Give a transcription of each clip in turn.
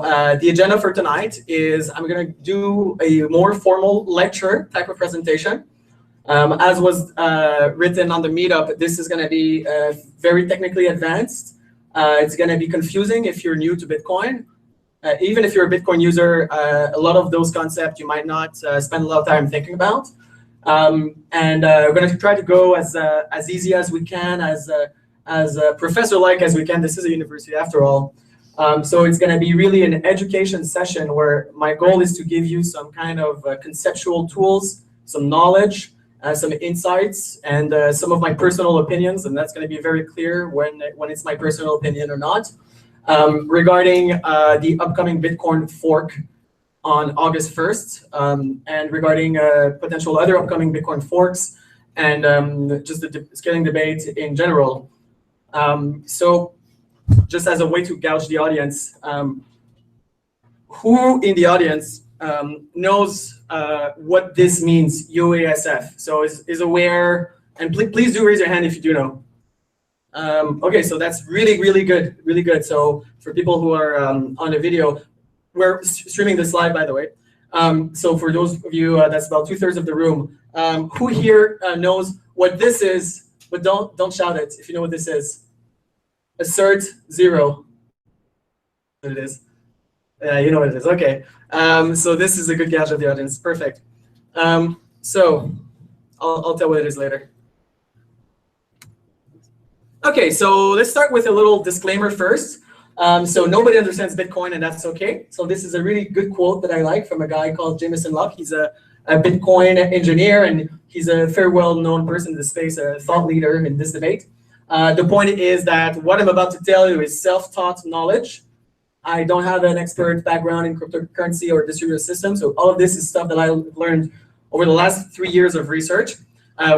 The agenda for tonight is I'm going to do a more formal lecture type of presentation. As was written on the meetup, this is going to be very technically advanced. It's going to be confusing if you're new to Bitcoin. Even if you're a Bitcoin user, a lot of those concepts you might not spend a lot of time thinking about. We're going to try to go as easy as we can, as professor-like as we can. This is a university after all. So it's going to be really an education session where my goal is to give you some kind of conceptual tools, some knowledge, some insights, and some of my personal opinions. And that's going to be very clear when it's my personal opinion or not. Regarding the upcoming Bitcoin fork on August 1st, and regarding potential other upcoming Bitcoin forks, and just the scaling debate in general. So just as a way to gauge the audience, who in the audience knows what this means, UASF? So is aware, and please do raise your hand if you do know. Okay, so that's really good, really good. So for people who are on the video, we're streaming this live, by the way. So for those of you, that's about 2/3 of the room. Who here knows what this is? But don't shout it if you know what this is. Assert 0. What it is? Yeah, you know what it is. Okay. So this is a good gauge of the audience. Perfect. So I'll tell what it is later. Okay, so let's start with a little disclaimer first. So nobody understands Bitcoin, and that's okay. So this is a really good quote that I like from a guy called Jameson Locke. He's a Bitcoin engineer, and he's a very well-known person in the space, a thought leader in this debate. The point is that what I'm about to tell you is self-taught knowledge. I don't have an expert background in cryptocurrency or distributed systems, so all of this is stuff that I learned over the last 3 years of research.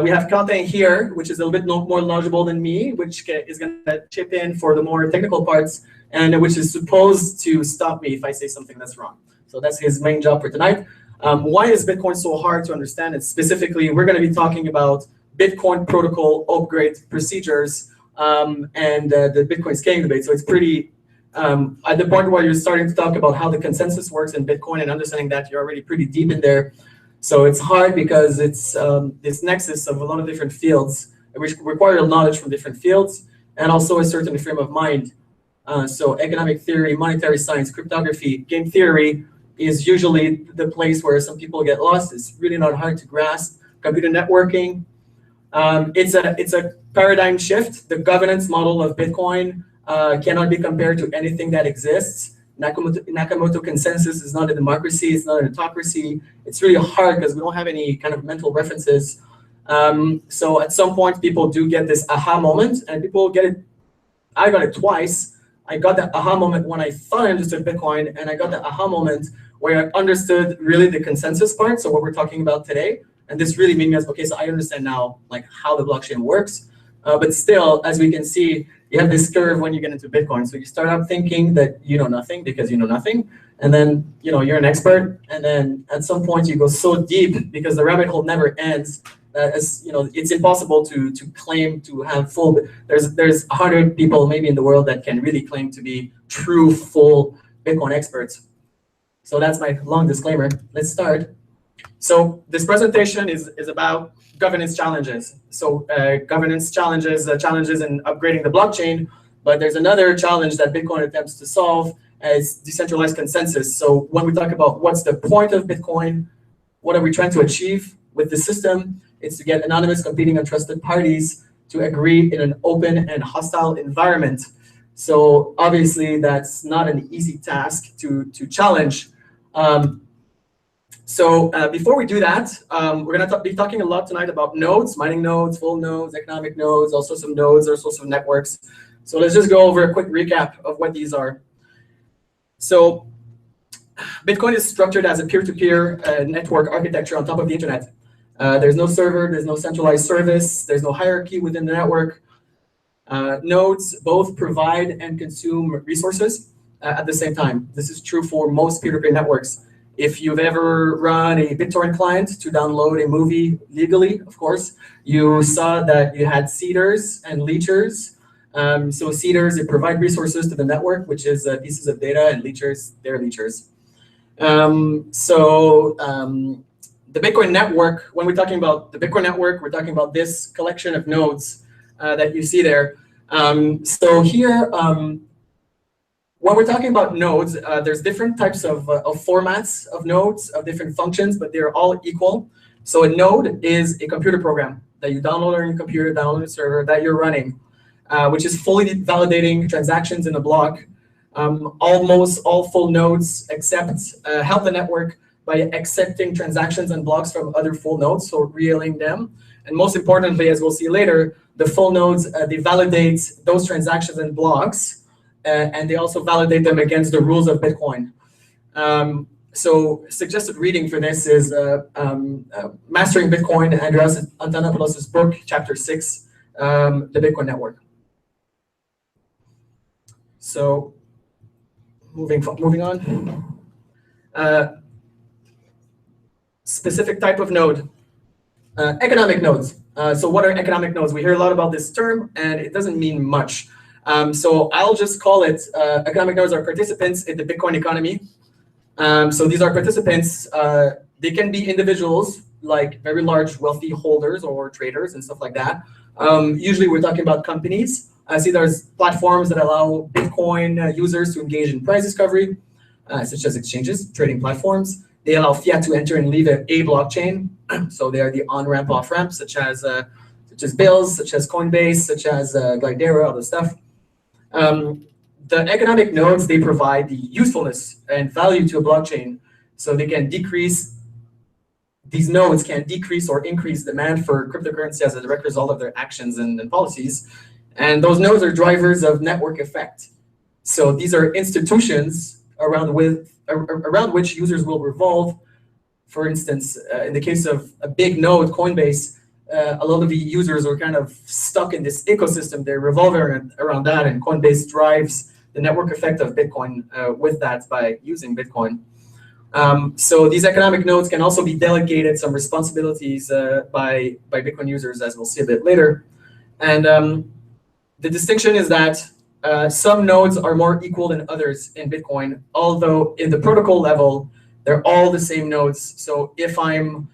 We have Quentin here, which is a little bit more knowledgeable than me, which is going to chip in for the more technical parts, and which is supposed to stop me if I say something that's wrong. So that's his main job for tonight. Why is Bitcoin so hard to understand? And specifically, we're going to be talking about Bitcoin protocol upgrade procedures and the Bitcoin scaling debate. So it's pretty, at the point where you're starting to talk about how the consensus works in Bitcoin and understanding that, you're already pretty deep in there. So it's hard because it's this nexus of a lot of different fields, which require knowledge from different fields, and also a certain frame of mind. So economic theory, monetary science, cryptography, game theory is usually the place where some people get lost. It's really not hard to grasp. Computer networking. It's a paradigm shift. The governance model of Bitcoin cannot be compared to anything that exists. Nakamoto consensus is not a democracy. It's not an autocracy. It's really hard because we don't have any kind of mental references. So at some point, people do get this aha moment, and people get it. I got it twice. I got the aha moment when I thought I understood Bitcoin, and I got the aha moment where I understood really the consensus part. So what we're talking about today. And this really made me ask, okay, so I understand now like how the blockchain works. But still, as we can see, you have this curve when you get into Bitcoin. So you start out thinking that you know nothing because you know nothing. And then you're an expert. And then at some point you go so deep because the rabbit hole never ends. It's impossible to claim to have full. There's 100 people maybe in the world that can really claim to be true, full Bitcoin experts. So that's my long disclaimer. Let's start. So this presentation is about governance challenges. So governance challenges in upgrading the blockchain, but there's another challenge that Bitcoin attempts to solve as decentralized consensus. So when we talk about what's the point of Bitcoin, what are we trying to achieve with the system, it's to get anonymous competing untrusted parties to agree in an open and hostile environment. So obviously that's not an easy task to challenge. So before we do that, we're going to be talking a lot tonight about nodes, mining nodes, full nodes, economic nodes, also some nodes, also some networks. So let's just go over a quick recap of what these are. So Bitcoin is structured as a peer-to-peer network architecture on top of the internet. There's no server, there's no centralized service, there's no hierarchy within the network. Nodes both provide and consume resources at the same time. This is true for most peer-to-peer networks. If you've ever run a BitTorrent client to download a movie legally, of course, you saw that you had seeders and leechers. So seeders, they provide resources to the network, which is pieces of data, and leechers, they're leechers. The Bitcoin network, when we're talking about the Bitcoin network, we're talking about this collection of nodes that you see there. So here, when we're talking about nodes, there's different types of formats of nodes, of different functions, but they're all equal. So a node is a computer program that you download on your computer, download on a server that you're running, which is fully validating transactions in a block. Almost all full nodes help the network by accepting transactions and blocks from other full nodes, so reeling them. And most importantly, as we'll see later, the full nodes, they validate those transactions and blocks, and they also validate them against the rules of Bitcoin. So suggested reading for this is Mastering Bitcoin, Andreas Antonopoulos' book, chapter 6, the Bitcoin network. So moving on. Specific type of node, economic nodes. So what are economic nodes? We hear a lot about this term, and it doesn't mean much. So I'll just call it, economic nodes are participants in the Bitcoin economy. So these are participants. They can be individuals, like very large wealthy holders or traders and stuff like that. Usually we're talking about companies. I see there's platforms that allow Bitcoin users to engage in price discovery, such as exchanges, trading platforms. They allow fiat to enter and leave a blockchain. So they are the on-ramp, off-ramp, such as Bills, such as Coinbase, such as Glidera, all this stuff. The economic nodes, they provide the usefulness and value to a blockchain. So they can decrease, these nodes can decrease or increase demand for cryptocurrency as a direct result of their actions and policies. And those nodes are drivers of network effect. So these are institutions around which users will revolve. For instance, in the case of a big node, Coinbase, a lot of the users are kind of stuck in this ecosystem. They're revolving around that, and Coinbase drives the network effect of Bitcoin with that by using Bitcoin. So these economic nodes can also be delegated some responsibilities by Bitcoin users, as we'll see a bit later. And the distinction is that some nodes are more equal than others in Bitcoin, although in the protocol level, they're all the same nodes. So if I'm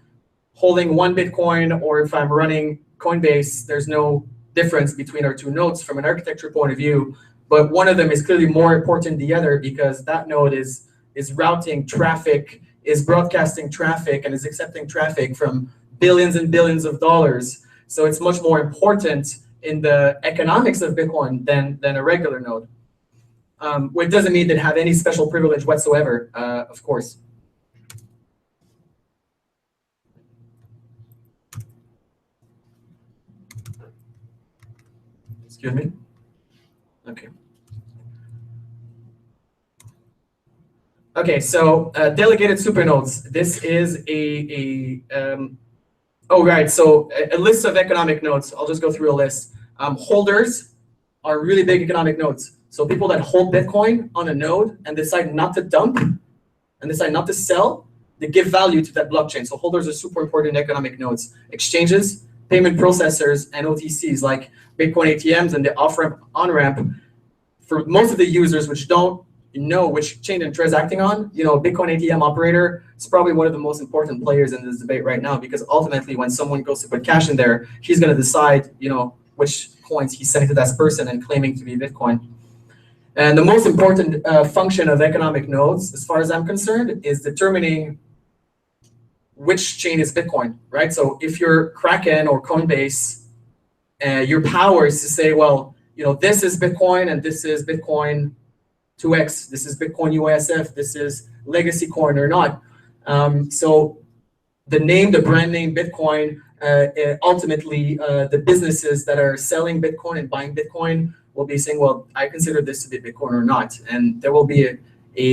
holding one Bitcoin or if I'm running Coinbase, there's no difference between our two nodes from an architecture point of view. But one of them is clearly more important than the other because that node is routing traffic, is broadcasting traffic, and is accepting traffic from billions and billions of dollars. So it's much more important in the economics of Bitcoin than a regular node. Which doesn't mean they have any special privilege whatsoever, of course. Excuse me? Okay. Okay, so delegated supernodes. This is oh, right, so a list of economic nodes. I'll just go through a list. Holders are really big economic nodes. So people that hold Bitcoin on a node and decide not to dump and decide not to sell, they give value to that blockchain. So holders are super important economic nodes. Exchanges, payment processors, and OTCs like Bitcoin ATMs and the off-ramp, on-ramp. For most of the users which don't know which chain they're transacting on, Bitcoin ATM operator is probably one of the most important players in this debate right now, because ultimately when someone goes to put cash in there, he's going to decide, which coins he's sending to that person and claiming to be Bitcoin. And the most important function of economic nodes, as far as I'm concerned, is determining which chain is Bitcoin, right? So if you're Kraken or Coinbase, your power is to say, well, this is Bitcoin and this is Bitcoin 2x, this is Bitcoin USF, this is legacy coin or not. So the brand name Bitcoin, ultimately the businesses that are selling Bitcoin and buying Bitcoin will be saying, well, I consider this to be Bitcoin or not. And there will be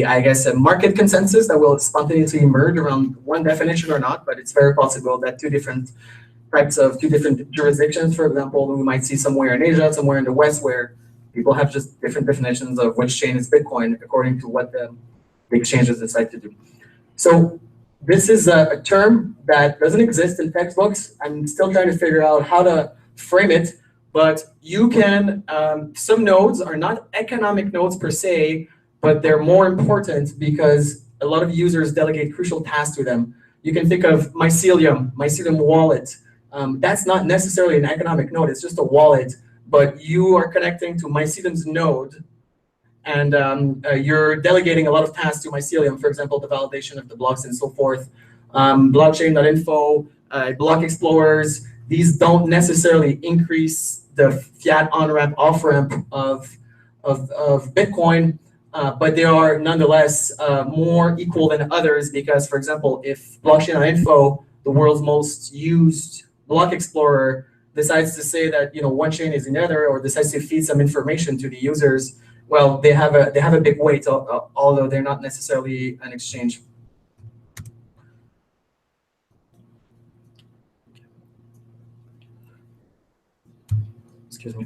I guess, a market consensus that will spontaneously emerge around one definition or not, but it's very possible that two different jurisdictions, for example, we might see somewhere in Asia, somewhere in the West, where people have just different definitions of which chain is Bitcoin according to what the exchanges decide to do. So this is a term that doesn't exist in textbooks. I'm still trying to figure out how to frame it, But you can, some nodes are not economic nodes per se, but they're more important because a lot of users delegate crucial tasks to them. You can think of Mycelium wallet. That's not necessarily an economic node, it's just a wallet, but you are connecting to Mycelium's node, and you're delegating a lot of tasks to Mycelium, for example, the validation of the blocks and so forth. Blockchain.info, block explorers, these don't necessarily increase the fiat on-ramp, off-ramp of Bitcoin, but they are nonetheless more equal than others because, for example, if blockchain.info, the world's most used block explorer, decides to say that one chain is another, or decides to feed some information to the users, well, they have a big weight, although they're not necessarily an exchange. Excuse me.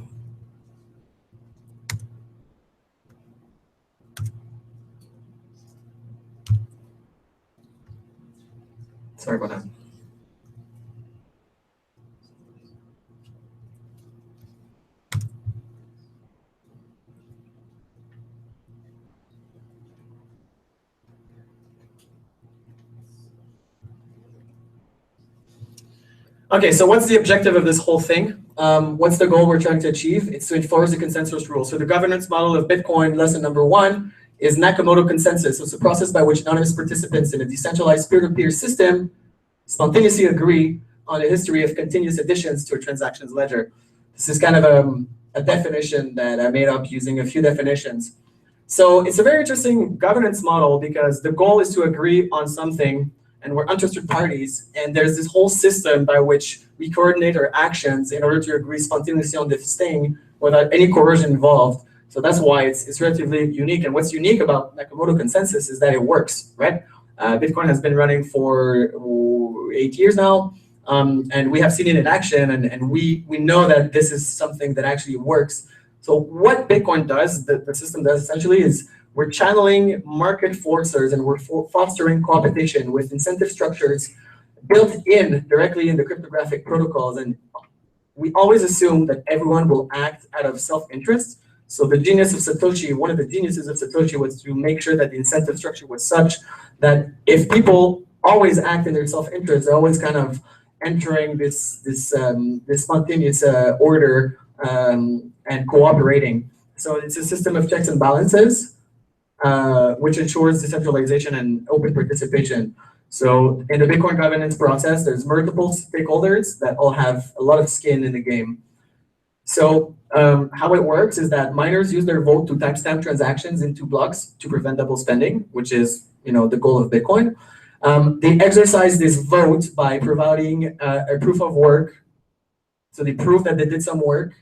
Sorry about that. Okay, so what's the objective of this whole thing? What's the goal we're trying to achieve? It's to enforce the consensus rule. So the governance model of Bitcoin, lesson number 1, is Nakamoto consensus. So it's a process by which anonymous participants in a decentralized peer-to-peer system spontaneously agree on a history of continuous additions to a transactions ledger. This is kind of a definition that I made up using a few definitions. So it's a very interesting governance model because the goal is to agree on something, and we're interested parties, and there's this whole system by which we coordinate our actions in order to agree spontaneously on this thing without any coercion involved. So that's why it's relatively unique. And what's unique about Nakamoto consensus is that it works, right? Bitcoin has been running for 8 years now, and we have seen it in action, and we know that this is something that actually works. So what Bitcoin does, the system does essentially, is we're channeling market forces and we're fostering competition with incentive structures built in directly in the cryptographic protocols. And we always assume that everyone will act out of self-interest. So the genius of Satoshi, one of the geniuses of Satoshi, was to make sure that the incentive structure was such that if people always act in their self-interest, they're always kind of entering this spontaneous order and cooperating. So it's a system of checks and balances, which ensures decentralization and open participation. So in the Bitcoin governance process, there's multiple stakeholders that all have a lot of skin in the game. So how it works is that miners use their vote to timestamp transactions into blocks to prevent double spending, which is the goal of Bitcoin. They exercise this vote by providing a proof of work. So they prove that they did some work,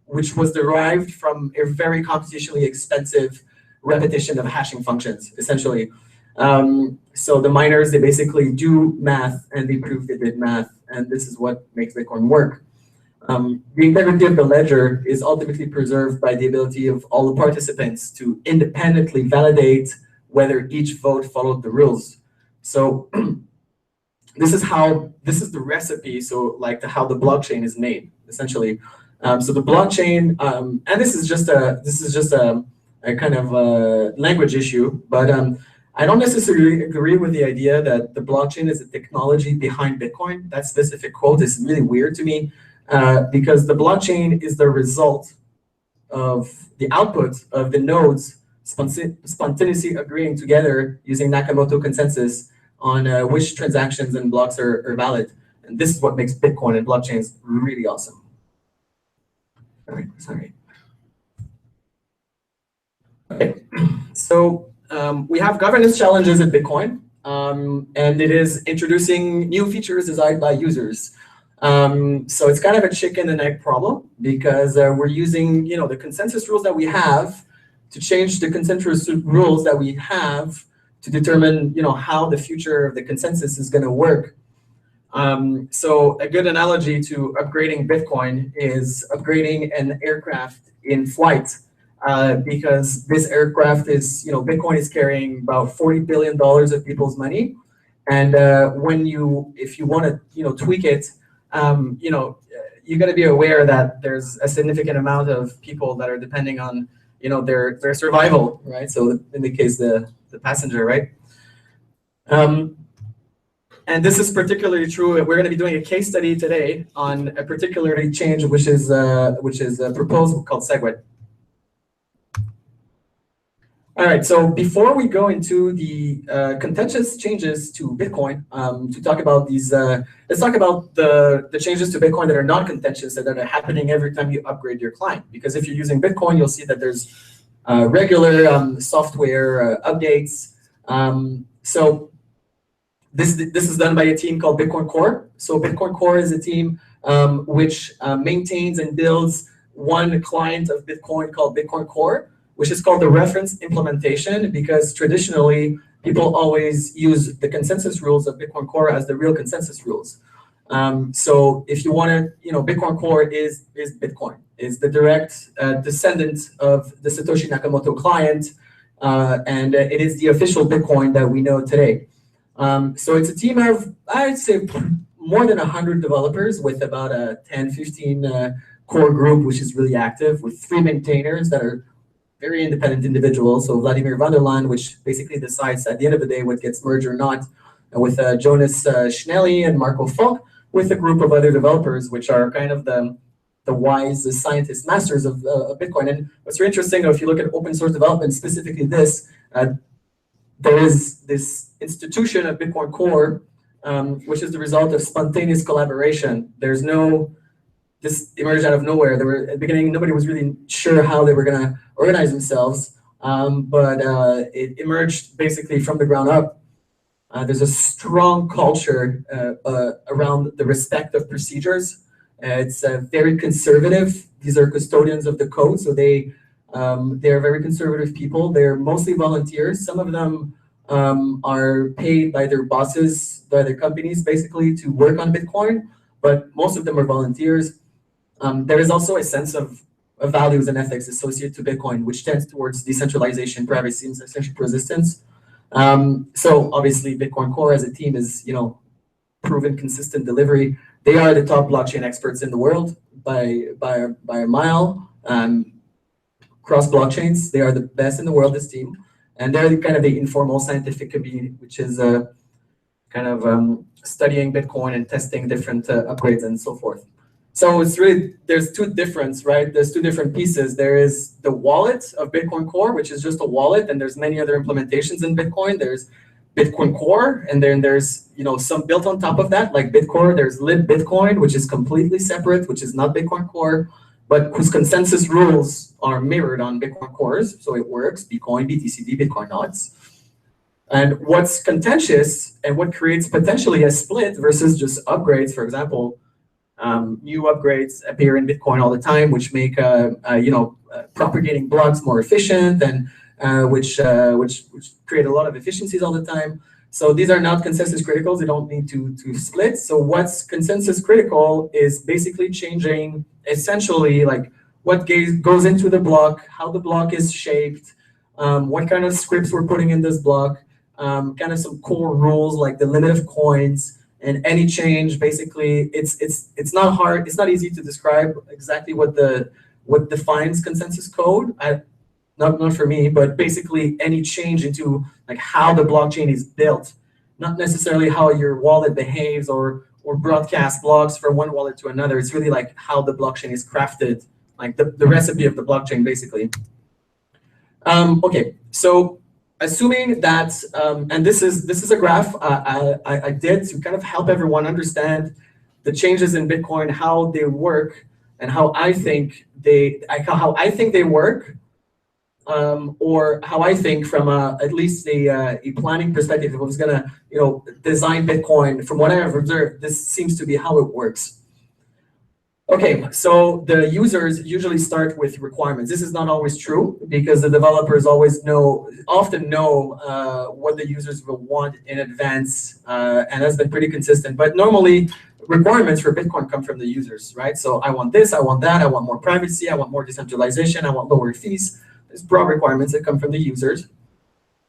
which was derived from a very computationally expensive repetition of hashing functions, essentially. So the miners, they basically do math and they prove they did math, and this is what makes Bitcoin work. The integrity of the ledger is ultimately preserved by the ability of all the participants to independently validate whether each vote followed the rules. So this is the recipe. So like how the blockchain is made, essentially. So the blockchain, and this is just a kind of a language issue, but I don't necessarily agree with the idea that the blockchain is a technology behind Bitcoin. That specific quote is really weird to me, because the blockchain is the result of the output of the nodes spontaneously agreeing together using Nakamoto consensus on which transactions and blocks are valid. And this is what makes Bitcoin and blockchains really awesome. Sorry. Okay, so we have governance challenges at Bitcoin, and it is introducing new features desired by users. So it's kind of a chicken and egg problem because we're using the consensus rules that we have to change the consensus rules that we have to determine how the future of the consensus is going to work. So a good analogy to upgrading Bitcoin is upgrading an aircraft in flight, because this aircraft is, Bitcoin is carrying about $40 billion of people's money, and if you want to, tweak it, you got to be aware that there's a significant amount of people that are depending on, their survival, right? So in the case, the passenger, right? And this is particularly true. We're going to be doing a case study today on a particularly change, which is proposed called SegWit. All right, so before we go into the contentious changes to Bitcoin, to talk about these, let's talk about the changes to Bitcoin that are not contentious, that are happening every time you upgrade your client. Because if you're using Bitcoin, you'll see that there's regular software updates. So this is done by a team called Bitcoin Core. So Bitcoin Core is a team which maintains and builds one client of Bitcoin called Bitcoin Core, which is called the reference implementation, because traditionally people always use the consensus rules of Bitcoin Core as the real consensus rules. So if you want to, Bitcoin Core is Bitcoin, is the direct descendant of the Satoshi Nakamoto client, and it is the official Bitcoin that we know today. So it's a team of, I'd say, more than 100 developers with about a 10, 15 core group, which is really active, with 3 maintainers that are very independent individuals. So Vladimir van der Laan, which basically decides at the end of the day what gets merged or not, with Jonas Schnelli and Marco Falk, with a group of other developers, which are kind of the wise scientists, masters of Bitcoin. And what's really interesting, if you look at open source development, specifically this, there is this institution of Bitcoin Core, which is the result of spontaneous collaboration. This emerged out of nowhere. At the beginning, nobody was really sure how they were going to organize themselves, but it emerged basically from the ground up. There's a strong culture around the respect of procedures. It's very conservative. These are custodians of the code, so they're very conservative people. They're mostly volunteers. Some of them are paid by their bosses, by their companies, basically, to work on Bitcoin, but most of them are volunteers. There is also a sense of values and ethics associated to Bitcoin, which tends towards decentralization, privacy, and censorship resistance. So obviously, Bitcoin Core as a team is, proven consistent delivery. They are the top blockchain experts in the world by a mile. Cross blockchains, they are the best in the world, this team. And they're kind of the informal scientific community, which is studying Bitcoin and testing different upgrades and so forth. So it's really, there's 2 difference, right? There's 2 different pieces. There is the wallet of Bitcoin Core, which is just a wallet, and there's many other implementations in Bitcoin. There's Bitcoin Core, and then there's some built on top of that, like Bitcore. There's libBitcoin, which is completely separate, which is not Bitcoin Core, but whose consensus rules are mirrored on Bitcoin Cores, so it works. Bitcoin, BTCD, Bitcoin Knots. And what's contentious and what creates potentially a split versus just upgrades, for example. New upgrades appear in Bitcoin all the time, which make propagating blocks more efficient, and which create a lot of efficiencies all the time. So these are not consensus criticals. They don't need to split. So what's consensus critical is basically changing essentially like what goes into the block, how the block is shaped, what kind of scripts we're putting in this block, kind of some core rules like the limit of coins. And any change, basically, it's not hard. It's not easy to describe exactly what defines consensus code. Not for me, but basically any change into like how the blockchain is built, not necessarily how your wallet behaves or broadcast blocks from one wallet to another. It's really like how the blockchain is crafted, like the recipe of the blockchain, basically. Okay, so. Assuming that, and this is a graph I did to kind of help everyone understand the changes in Bitcoin, how they work, and how I think they work, or how I think from at least a planning perspective. If I was gonna design Bitcoin, from what I have observed, this seems to be how it works. Okay, so the users usually start with requirements. This is not always true because the developers often know what the users will want in advance, and that's been pretty consistent. But normally, requirements for Bitcoin come from the users, right? So I want this, I want that, I want more privacy, I want more decentralization, I want lower fees. There's broad requirements that come from the users.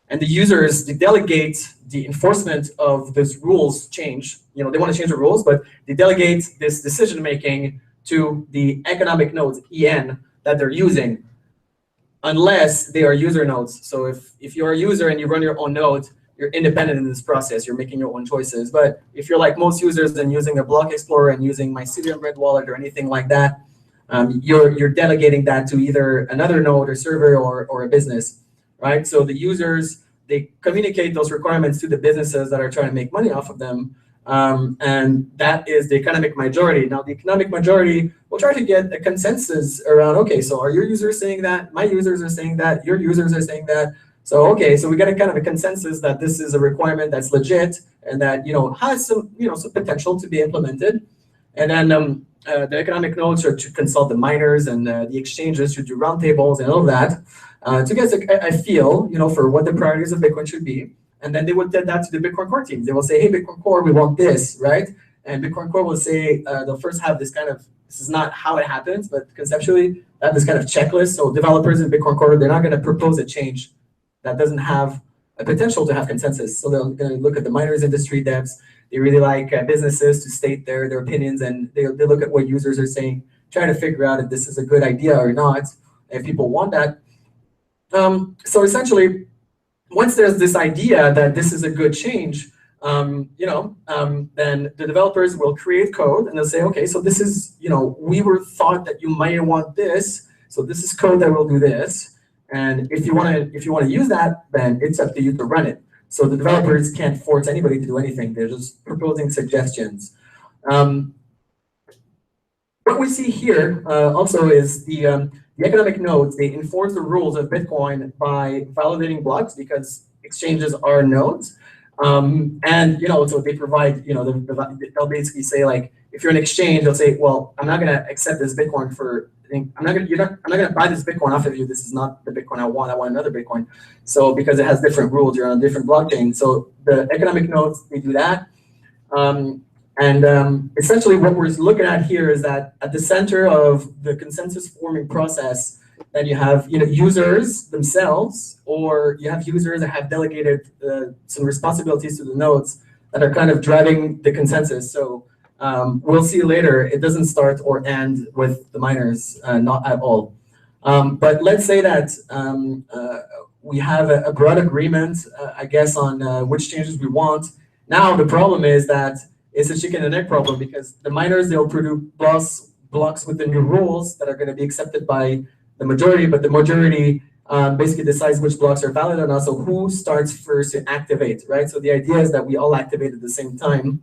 And the users, they delegate the enforcement of this rules change. They want to change the rules, but they delegate this decision-making to the economic nodes, EN, that they're using, unless they are user nodes. So if you're a user and you run your own node, you're independent in this process. You're making your own choices. But if you're like most users and using a block explorer and using my Cilium Red wallet or anything like that, you're delegating that to either another node or server or a business, right? So the users, they communicate those requirements to the businesses that are trying to make money off of them. And that is the economic majority. Now, the economic majority will try to get a consensus around, okay, so are your users saying that? My users are saying that. Your users are saying that. So, okay, so we got a kind of a consensus that this is a requirement that's legit and that, has some, some potential to be implemented. And then the economic nodes are to consult the miners and the exchanges to do roundtables and all of that to get a feel, for what the priorities of Bitcoin should be. And then they would tell that to the Bitcoin Core teams. They will say, hey, Bitcoin Core, we want this, right? And Bitcoin Core will say, they'll first have this kind of, this is not how it happens, but conceptually, have this kind of checklist. So developers in Bitcoin Core, they're not going to propose a change that doesn't have a potential to have consensus. So they're going to look at the miners industry devs. They really like businesses to state their opinions, and they look at what users are saying, try to figure out if this is a good idea or not, if people want that. So essentially, once there's this idea that this is a good change, then the developers will create code and they'll say, okay, so this is, we were thought that you might want this, so this is code that will do this. And if you want to use that, then it's up to you to run it. So the developers can't force anybody to do anything. They're just proposing suggestions. What we see here also is the economic nodes. They enforce the rules of Bitcoin by validating blocks because exchanges are nodes. And so they provide, they'll basically say, like, if you're an exchange, they'll say, well, I'm not going to accept this Bitcoin for, I'm not going to buy this Bitcoin off of you. This is not the Bitcoin I want. I want another Bitcoin. So because it has different rules, you're on a different blockchain. So the economic nodes, they do that. Essentially what we're looking at here is that at the center of the consensus forming process, that you have users themselves, or you have users that have delegated some responsibilities to the nodes that are kind of driving the consensus. So we'll see later, it doesn't start or end with the miners, not at all. But let's say that we have a broad agreement, I guess, on which changes we want. Now the problem is that it's a chicken and egg problem, because the miners, they'll produce blocks with the new rules that are going to be accepted by the majority, but the majority basically decides which blocks are valid or not. So who starts first to activate, right? So the idea is that we all activate at the same time,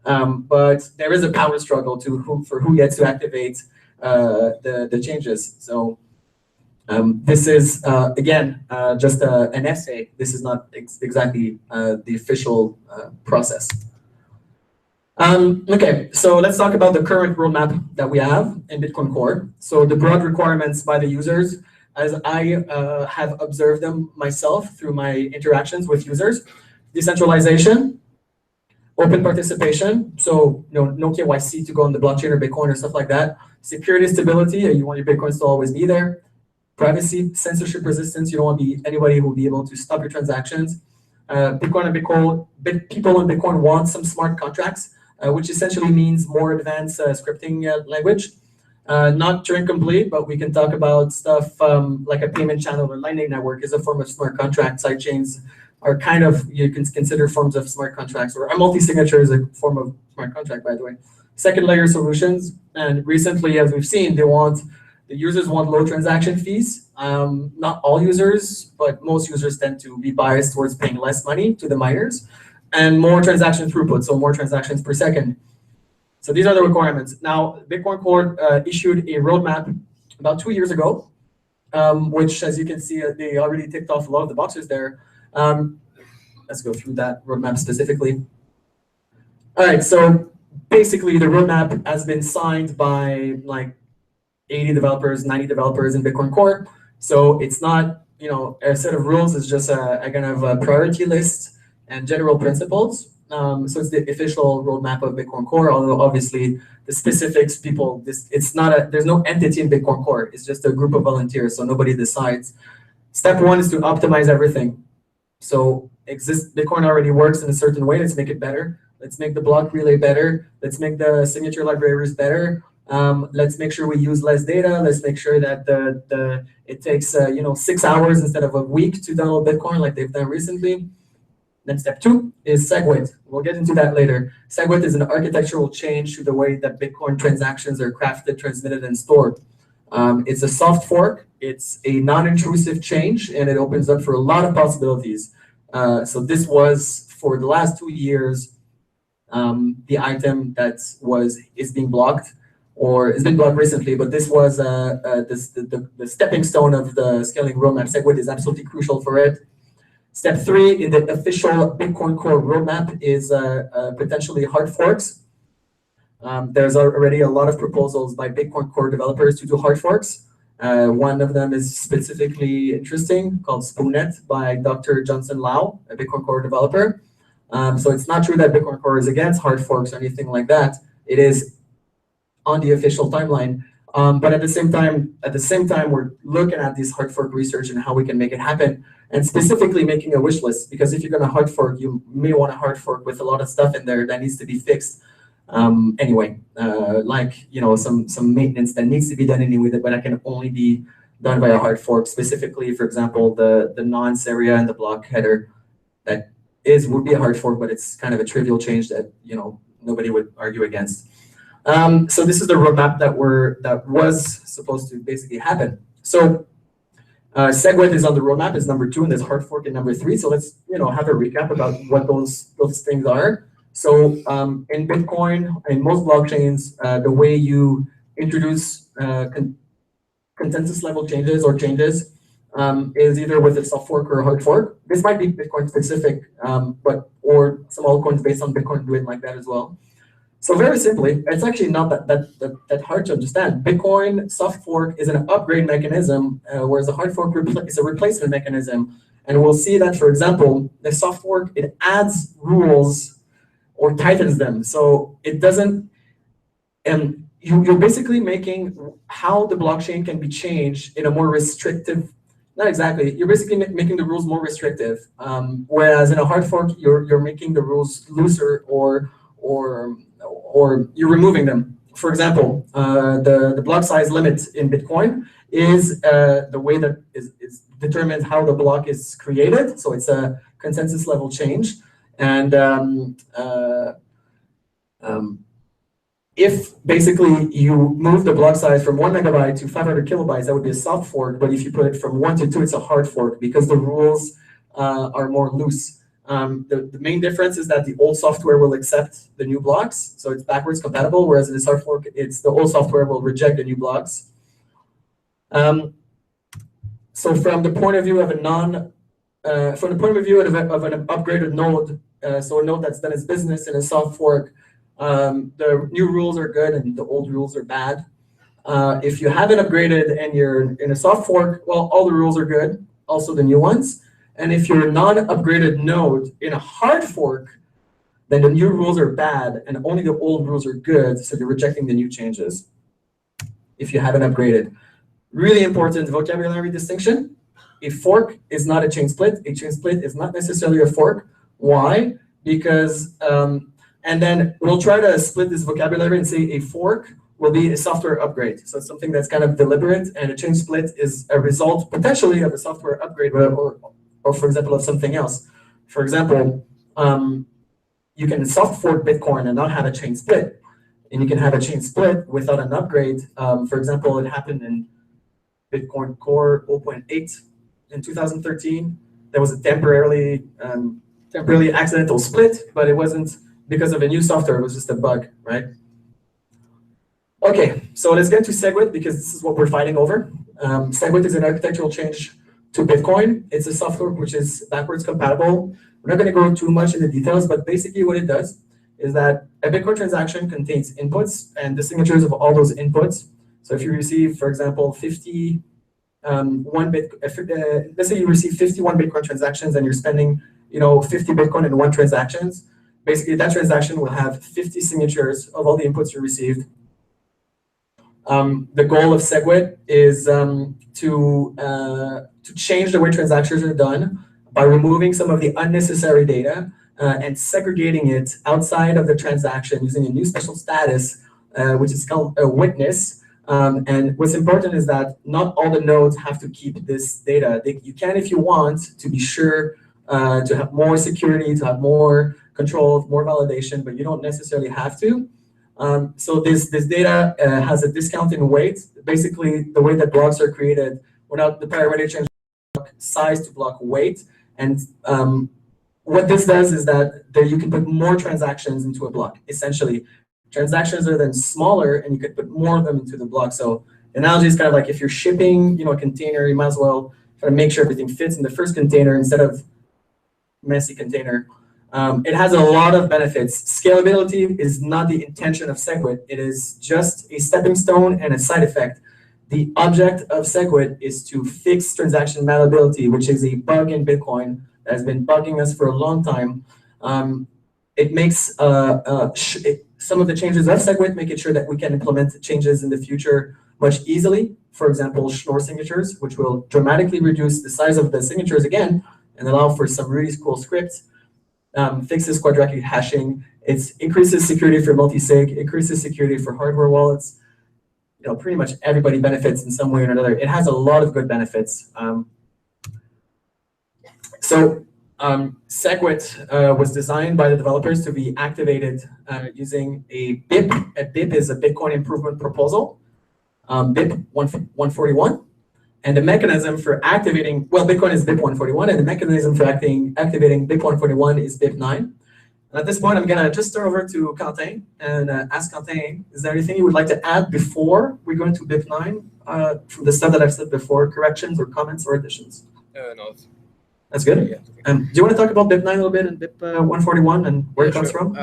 but there is a power struggle for who gets to activate the changes. So this is again just an essay. This is not exactly the official process. Okay, so let's talk about the current roadmap that we have in Bitcoin Core. So the broad requirements by the users, as I have observed them myself through my interactions with users: decentralization, open participation, so no KYC to go on the blockchain or Bitcoin or stuff like that. Security, stability, you want your Bitcoins to always be there. Privacy, censorship resistance, you don't want to be anybody who will be able to stop your transactions. Bitcoin and Bitcoin, people in Bitcoin want some smart contracts, which essentially means more advanced scripting language. Not Turing complete, but we can talk about stuff like a payment channel or Lightning Network is a form of smart contract. Sidechains are kind of, you can consider forms of smart contracts, or a multi-signature is a form of smart contract, by the way. Second layer solutions, and recently, as we've seen, the users want low transaction fees. Not all users, but most users tend to be biased towards paying less money to the miners, and more transaction throughput, so more transactions per second. So these are the requirements. Now, Bitcoin Core issued a roadmap about 2 years ago, which, as you can see, they already ticked off a lot of the boxes there. Let's go through that roadmap specifically. All right, so basically the roadmap has been signed by like 80 developers, 90 developers in Bitcoin Core. So it's not, a set of rules, it's just a kind of a priority list and general principles. So it's the official roadmap of Bitcoin Core, although obviously the specifics, there's no entity in Bitcoin Core. It's just a group of volunteers, so nobody decides. Step one is to optimize everything. So Bitcoin already works in a certain way. Let's make it better. Let's make the block relay better. Let's make the signature libraries better. Let's make sure we use less data. Let's make sure that it takes 6 hours instead of a week to download Bitcoin like they've done recently. Then step 2 is SegWit. We'll get into that later. SegWit is an architectural change to the way that Bitcoin transactions are crafted, transmitted, and stored. It's a soft fork. It's a non-intrusive change, and it opens up for a lot of possibilities. So this was, for the last 2 years, the item that is being blocked, or has been blocked recently, but this was the stepping stone of the scaling roadmap. SegWit is absolutely crucial for it. Step 3 in the official Bitcoin Core roadmap is potentially hard forks. There's already a lot of proposals by Bitcoin Core developers to do hard forks. One of them is specifically interesting, called Pouliot by Dr. Johnson Lau, a Bitcoin Core developer. So it's not true that Bitcoin Core is against hard forks or anything like that. It is on the official timeline. But at the same time, we're looking at this hard fork research and how we can make it happen, and specifically making a wish list. Because if you're going to hard fork, you may want a hard fork with a lot of stuff in there that needs to be fixed. Anyway, like some maintenance that needs to be done anyway, but that can only be done by a hard fork. Specifically, for example, the nonce area and the block header, that would be a hard fork, but it's kind of a trivial change that nobody would argue against. So this is the roadmap that was supposed to basically happen. So SegWit is on the roadmap, is number 2, and there's hard fork in number 3. So let's have a recap about what those things are. So in Bitcoin, in most blockchains, the way you introduce consensus level changes is either with a soft fork or a hard fork. This might be Bitcoin specific, or some altcoins based on Bitcoin do it like that as well. So very simply, it's actually not that hard to understand. Bitcoin soft fork is an upgrade mechanism, whereas the hard fork is a replacement mechanism. And we'll see that, for example, the soft fork, it adds rules or tightens them. So it doesn't, and you're basically making how the blockchain can be changed in a more restrictive, not exactly, you're basically making the rules more restrictive. Whereas in a hard fork, you're making the rules looser or you're removing them. For example, the block size limit in Bitcoin is the way that is determines how the block is created. So it's a consensus level change. And if basically you move the block size from 1 megabyte to 500 kilobytes, that would be a soft fork. But if you put it from 1 to 2, it's a hard fork because the rules are more loose. The main difference is that the old software will accept the new blocks, so it's backwards compatible, whereas in this hard fork, it's the old software will reject the new blocks. So from the point of view of an upgraded node, so a node that's done its business in a soft fork, the new rules are good and the old rules are bad. If you haven't upgraded and you're in a soft fork, well, all the rules are good, also the new ones. And if you're a non-upgraded node in a hard fork, then the new rules are bad and only the old rules are good, so you're rejecting the new changes if you haven't upgraded. Really important vocabulary distinction. A fork is not a chain split. A chain split is not necessarily a fork. Why? Because, and then we'll try to split this vocabulary and say a fork will be a software upgrade. So it's something that's kind of deliberate, and a chain split is a result potentially of a software upgrade or for example, of something else. For example, you can soft fork Bitcoin and not have a chain split. And you can have a chain split without an upgrade. For example, it happened in Bitcoin Core 0.8 in 2013. There was a temporarily accidental split, but it wasn't because of a new software. It was just a bug, right? Okay, so let's get to SegWit because this is what we're fighting over. SegWit is an architectural change to Bitcoin. It's a software which is backwards compatible. We're not going to go too much into details, but basically what it does is that a Bitcoin transaction contains inputs and the signatures of all those inputs. So if you receive, for example, let's say you receive 51 Bitcoin transactions and you're spending 50 Bitcoin in one transactions, basically that transaction will have 50 signatures of all the inputs you received. The goal of SegWit is to change the way transactions are done by removing some of the unnecessary data and segregating it outside of the transaction using a new special status which is called a witness. And what's important is that not all the nodes have to keep this data. You can, if you want, to be sure to have more security, to have more control, more validation, but you don't necessarily have to. So this data has a discount in weight. Basically, the way that blocks are created, without the parameter change block size to block weight. And what this does is that you can put more transactions into a block. Essentially, transactions are then smaller, and you could put more of them into the block. So the analogy is kind of like if you're shipping, a container, you might as well try to make sure everything fits in the first container instead of messy container. It has a lot of benefits. Scalability is not the intention of SegWit. It is just a stepping stone and a side effect. The object of SegWit is to fix transaction malleability, which is a bug in Bitcoin that has been bugging us for a long time. It makes some of the changes of SegWit, making sure that we can implement changes in the future much easily. For example, Schnorr signatures, which will dramatically reduce the size of the signatures again and allow for some really cool scripts. Fixes quadratic hashing. It increases security for multi-sig, increases security for hardware wallets. Pretty much everybody benefits in some way or another. It has a lot of good benefits. SegWit was designed by the developers to be activated using a BIP. A BIP is a Bitcoin Improvement Proposal, BIP 141. And the mechanism for activating, Bitcoin is BIP 141, and the mechanism for activating BIP 141 is BIP 9. And at this point, I'm going to just turn over to Quentin and ask Quentin, is there anything you would like to add before we go into BIP 9 from the stuff that I've said before, corrections or comments or additions? No. That's good. Yeah. Do you want to talk about BIP 9 a little bit and BIP 141 and where it comes from?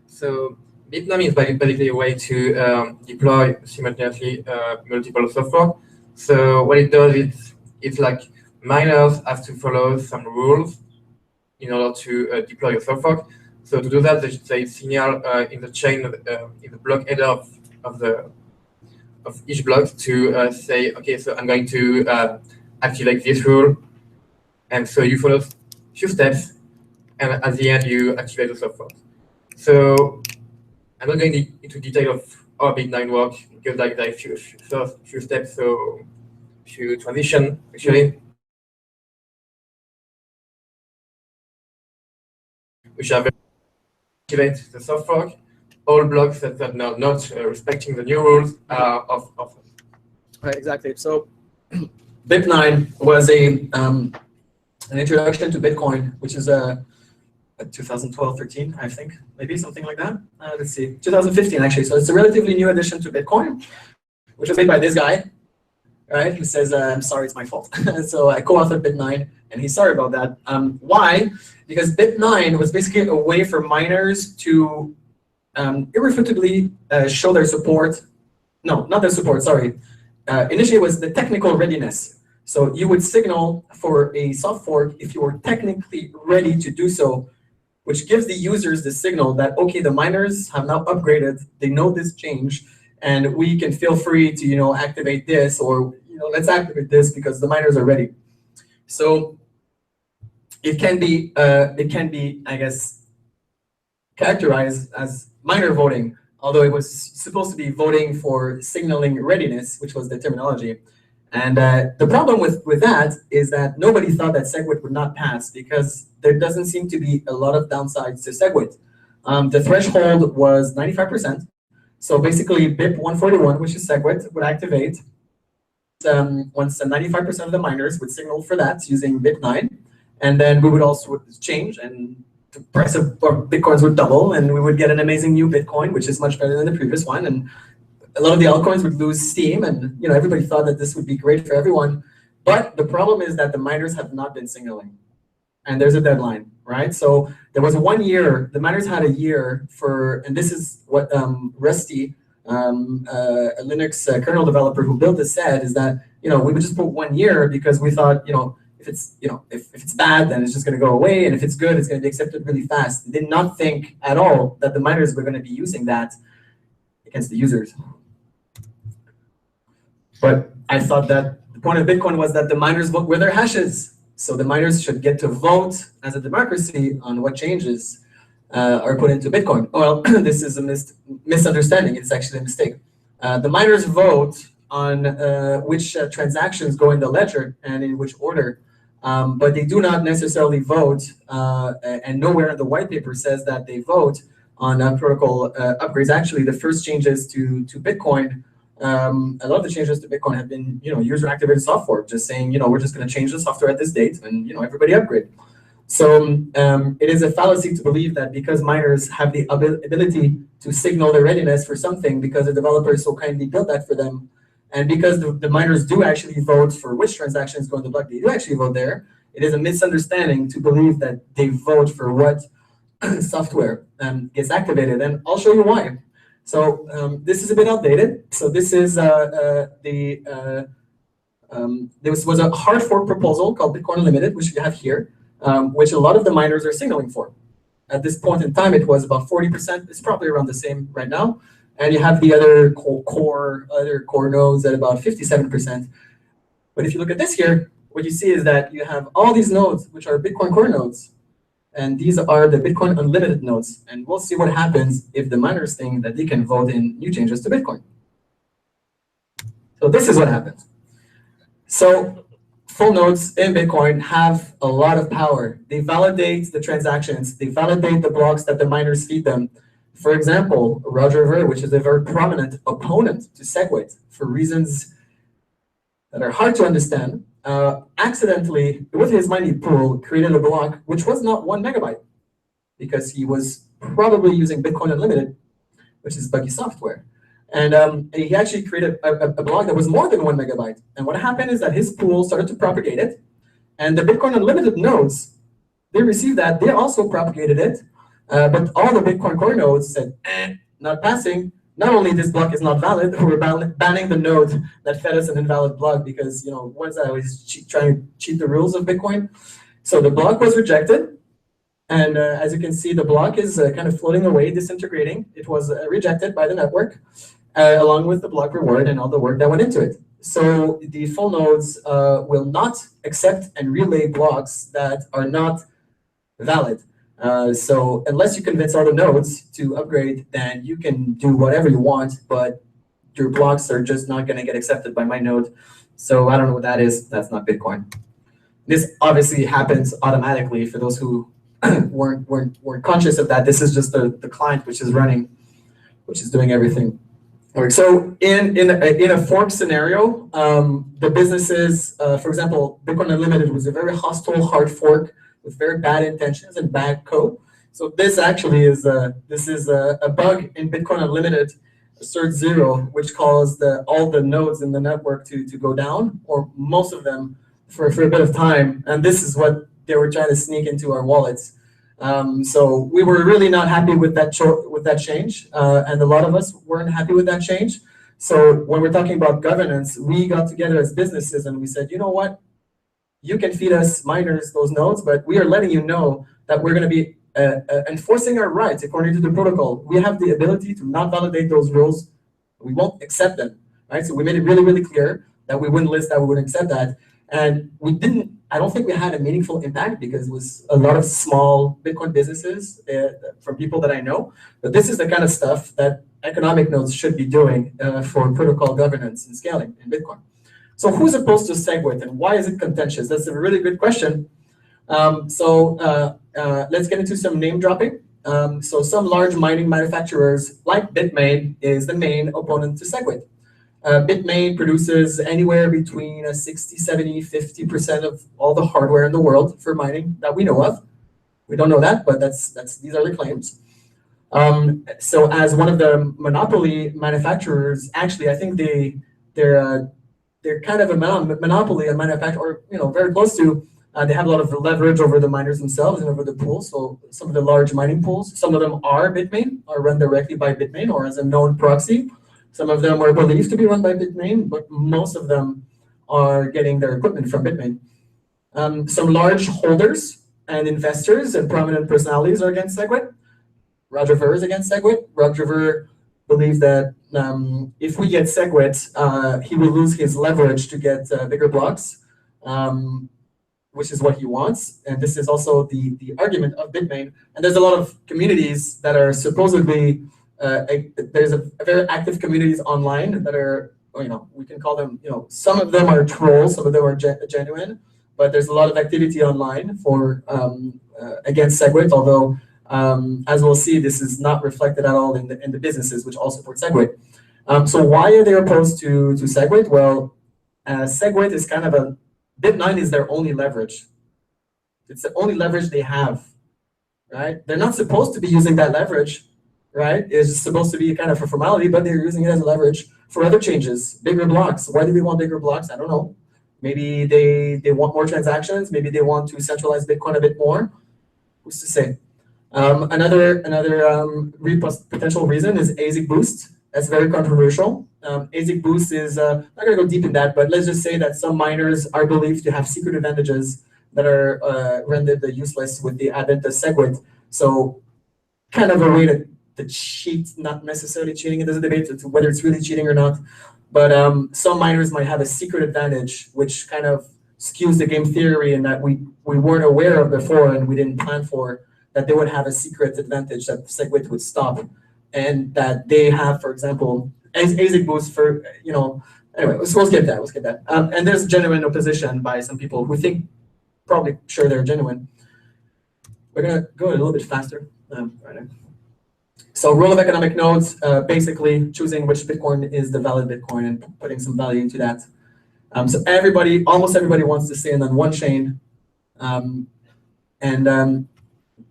So BIP 9 is basically a way to deploy simultaneously multiple software. So what it does is it's like miners have to follow some rules in order to deploy a soft fork. So to do that, they signal in the chain in the block header of each block to say, okay, so I'm going to activate this rule, and so you follow a few steps, and at the end you activate the soft fork. So I'm not going into detail of how BIP 9 works because like there are few steps, so few transition actually, which are very activate the soft fork. All blocks that are not respecting the new rules are off. Right, exactly. So BIP 9 was an introduction to Bitcoin, which is a 2012-13, I think, maybe something like that. Let's see, 2015 actually. So it's a relatively new addition to Bitcoin, which was made by this guy, right? Who says, "I'm sorry, it's my fault." So I co-authored BIP 9, and he's sorry about that. Why? Because BIP 9 was basically a way for miners to irrefutably show their support. No, not their support. Sorry. Initially, it was the technical readiness. So you would signal for a soft fork if you were technically ready to do so, which gives the users the signal that, okay, the miners have now upgraded, they know this change, and we can feel free to, activate this, or, let's activate this because the miners are ready. So it can be, I guess, characterized as miner voting, although it was supposed to be voting for signaling readiness, which was the terminology. And the problem with that is that nobody thought that SegWit would not pass because there doesn't seem to be a lot of downsides to SegWit. The threshold was 95%. So basically BIP 141, which is SegWit, would activate once 95% of the miners would signal for that using BIP 9. And then we would also change and the price of Bitcoins would double and we would get an amazing new Bitcoin, which is much better than the previous one. And a lot of the altcoins would lose steam, and everybody thought that this would be great for everyone. But the problem is that the miners have not been signaling, and there's a deadline, right? So there was 1 year. The miners had a year for, and this is what Rusty, a Linux kernel developer who built this, said is that we would just put 1 year because we thought if it's bad, then it's just going to go away, and if it's good, it's going to be accepted really fast. They did not think at all that the miners were going to be using that against the users. But I thought that the point of Bitcoin was that the miners vote with their hashes. So the miners should get to vote as a democracy on what changes. are put into Bitcoin. Well, this is a misunderstanding. It's actually a mistake. The miners vote on which transactions go in the ledger and in which order, but they do not necessarily vote, and nowhere in the white paper says that they vote on protocol upgrades. Actually, the first changes to Bitcoin, a lot of the changes to Bitcoin have been, user activated software, just saying, we're just going to change the software at this date, and everybody upgrade. So it is a fallacy to believe that because miners have the ability to signal their readiness for something because the developers so kindly built that for them, and because the miners do actually vote for which transactions go in the block, they do actually vote there. It is a misunderstanding to believe that they vote for what software gets activated, and I'll show you why. So this is a bit outdated. So this is this was a hard fork proposal called Bitcoin Unlimited, which you have here, which a lot of the miners are signaling for. At this point in time, it was about 40%. It's probably around the same right now. And you have the other core nodes at about 57%. But if you look at this here, what you see is that you have all these nodes, which are Bitcoin core nodes. And these are the Bitcoin Unlimited nodes. And we'll see what happens if the miners think that they can vote in new changes to Bitcoin. So this is what happens. So full nodes in Bitcoin have a lot of power. They validate the transactions. They validate the blocks that the miners feed them. For example, Roger Ver, which is a very prominent opponent to SegWit for reasons that are hard to understand, accidentally, with his mining pool, created a block which was not 1 megabyte because he was probably using Bitcoin Unlimited, which is buggy software. And he actually created a block that was more than 1 megabyte. And what happened is that his pool started to propagate it. And the Bitcoin Unlimited nodes, they received that. They also propagated it. But all the Bitcoin Core nodes said, not passing. Not only this block is not valid, we're banning the node that fed us an invalid block because, once I was trying to cheat the rules of Bitcoin. So the block was rejected. And as you can see, the block is kind of floating away, disintegrating. It was rejected by the network, along with the block reward and all the work that went into it. So the full nodes will not accept and relay blocks that are not valid. So unless you convince all the nodes to upgrade, then you can do whatever you want, but your blocks are just not going to get accepted by my node. So I don't know what that is. That's not Bitcoin. This obviously happens automatically for those who weren't conscious of that. This is just the client which is running, which is doing everything. All right, so in a fork scenario, the businesses, for example, Bitcoin Unlimited was a very hostile hard fork with very bad intentions and bad code. So this actually is a bug in Bitcoin Unlimited assert 0, which caused all the nodes in the network to go down, or most of them for a bit of time. And this is what they were trying to sneak into our wallets. So we were really not happy with that change, and a lot of us weren't happy with that change. So when we're talking about governance, we got together as businesses and we said, you know what? You can feed us miners those nodes, but we are letting you know that we're going to be enforcing our rights according to the protocol. We have the ability to not validate those rules. We won't accept them, right? So we made it really, really clear that we wouldn't list that, we wouldn't accept that. And we didn't, I don't think we had a meaningful impact because it was a lot of small Bitcoin businesses from people that I know. But this is the kind of stuff that economic nodes should be doing for protocol governance and scaling in Bitcoin. So who's opposed to SegWit and why is it contentious? That's a really good question. Let's get into some name dropping. So some large mining manufacturers like Bitmain is the main opponent to SegWit. Bitmain produces anywhere between 60, 70, 50% of all the hardware in the world for mining that we know of. We don't know that, but these are the claims. So as one of the monopoly manufacturers, actually, I think they're kind of a monopoly, a manufacturer, or very close to. They have a lot of leverage over the miners themselves and over the pools. So some of the large mining pools, some of them are Bitmain, are run directly by Bitmain or as a known proxy. Some of them are believed to be run by Bitmain, but most of them are getting their equipment from Bitmain. Some large holders and investors and prominent personalities are against SegWit. Roger Ver is against SegWit. Roger Ver believes that if we get SegWit, he will lose his leverage to get bigger blocks. which is what he wants. And this is also the argument of Bitmain. And there's a lot of communities that are supposedly, there's a very active communities online that are, we can call them, some of them are trolls, some of them are genuine, but there's a lot of activity online for against SegWit, although as we'll see, this is not reflected at all in the businesses which all support SegWit. So why are they opposed to SegWit? Well, SegWit is kind of Bit9 is their only leverage. It's the only leverage they have, right? They're not supposed to be using that leverage, right? It's supposed to be kind of a formality, but they're using it as a leverage for other changes, bigger blocks. Why do they want bigger blocks? I don't know. Maybe they want more transactions. Maybe they want to centralize Bitcoin a bit more. Who's to say? Another potential reason is ASIC boost. That's very controversial. ASIC boost is, not going to go deep in that, but let's just say that some miners are believed to have secret advantages that are rendered useless with the advent of SegWit. So kind of a way to cheat, not necessarily cheating. There's a debate as to whether it's really cheating or not. But some miners might have a secret advantage, which kind of skews the game theory in that we weren't aware of before and we didn't plan for, that they would have a secret advantage that SegWit would stop. And that they have, for example, ASIC boost for, anyway, let's get that. And there's genuine opposition by some people who think, probably sure they're genuine. We're going to go a little bit faster. Right now. So rule of economic nodes, basically choosing which Bitcoin is the valid Bitcoin and putting some value into that. So almost everybody wants to stay on one chain.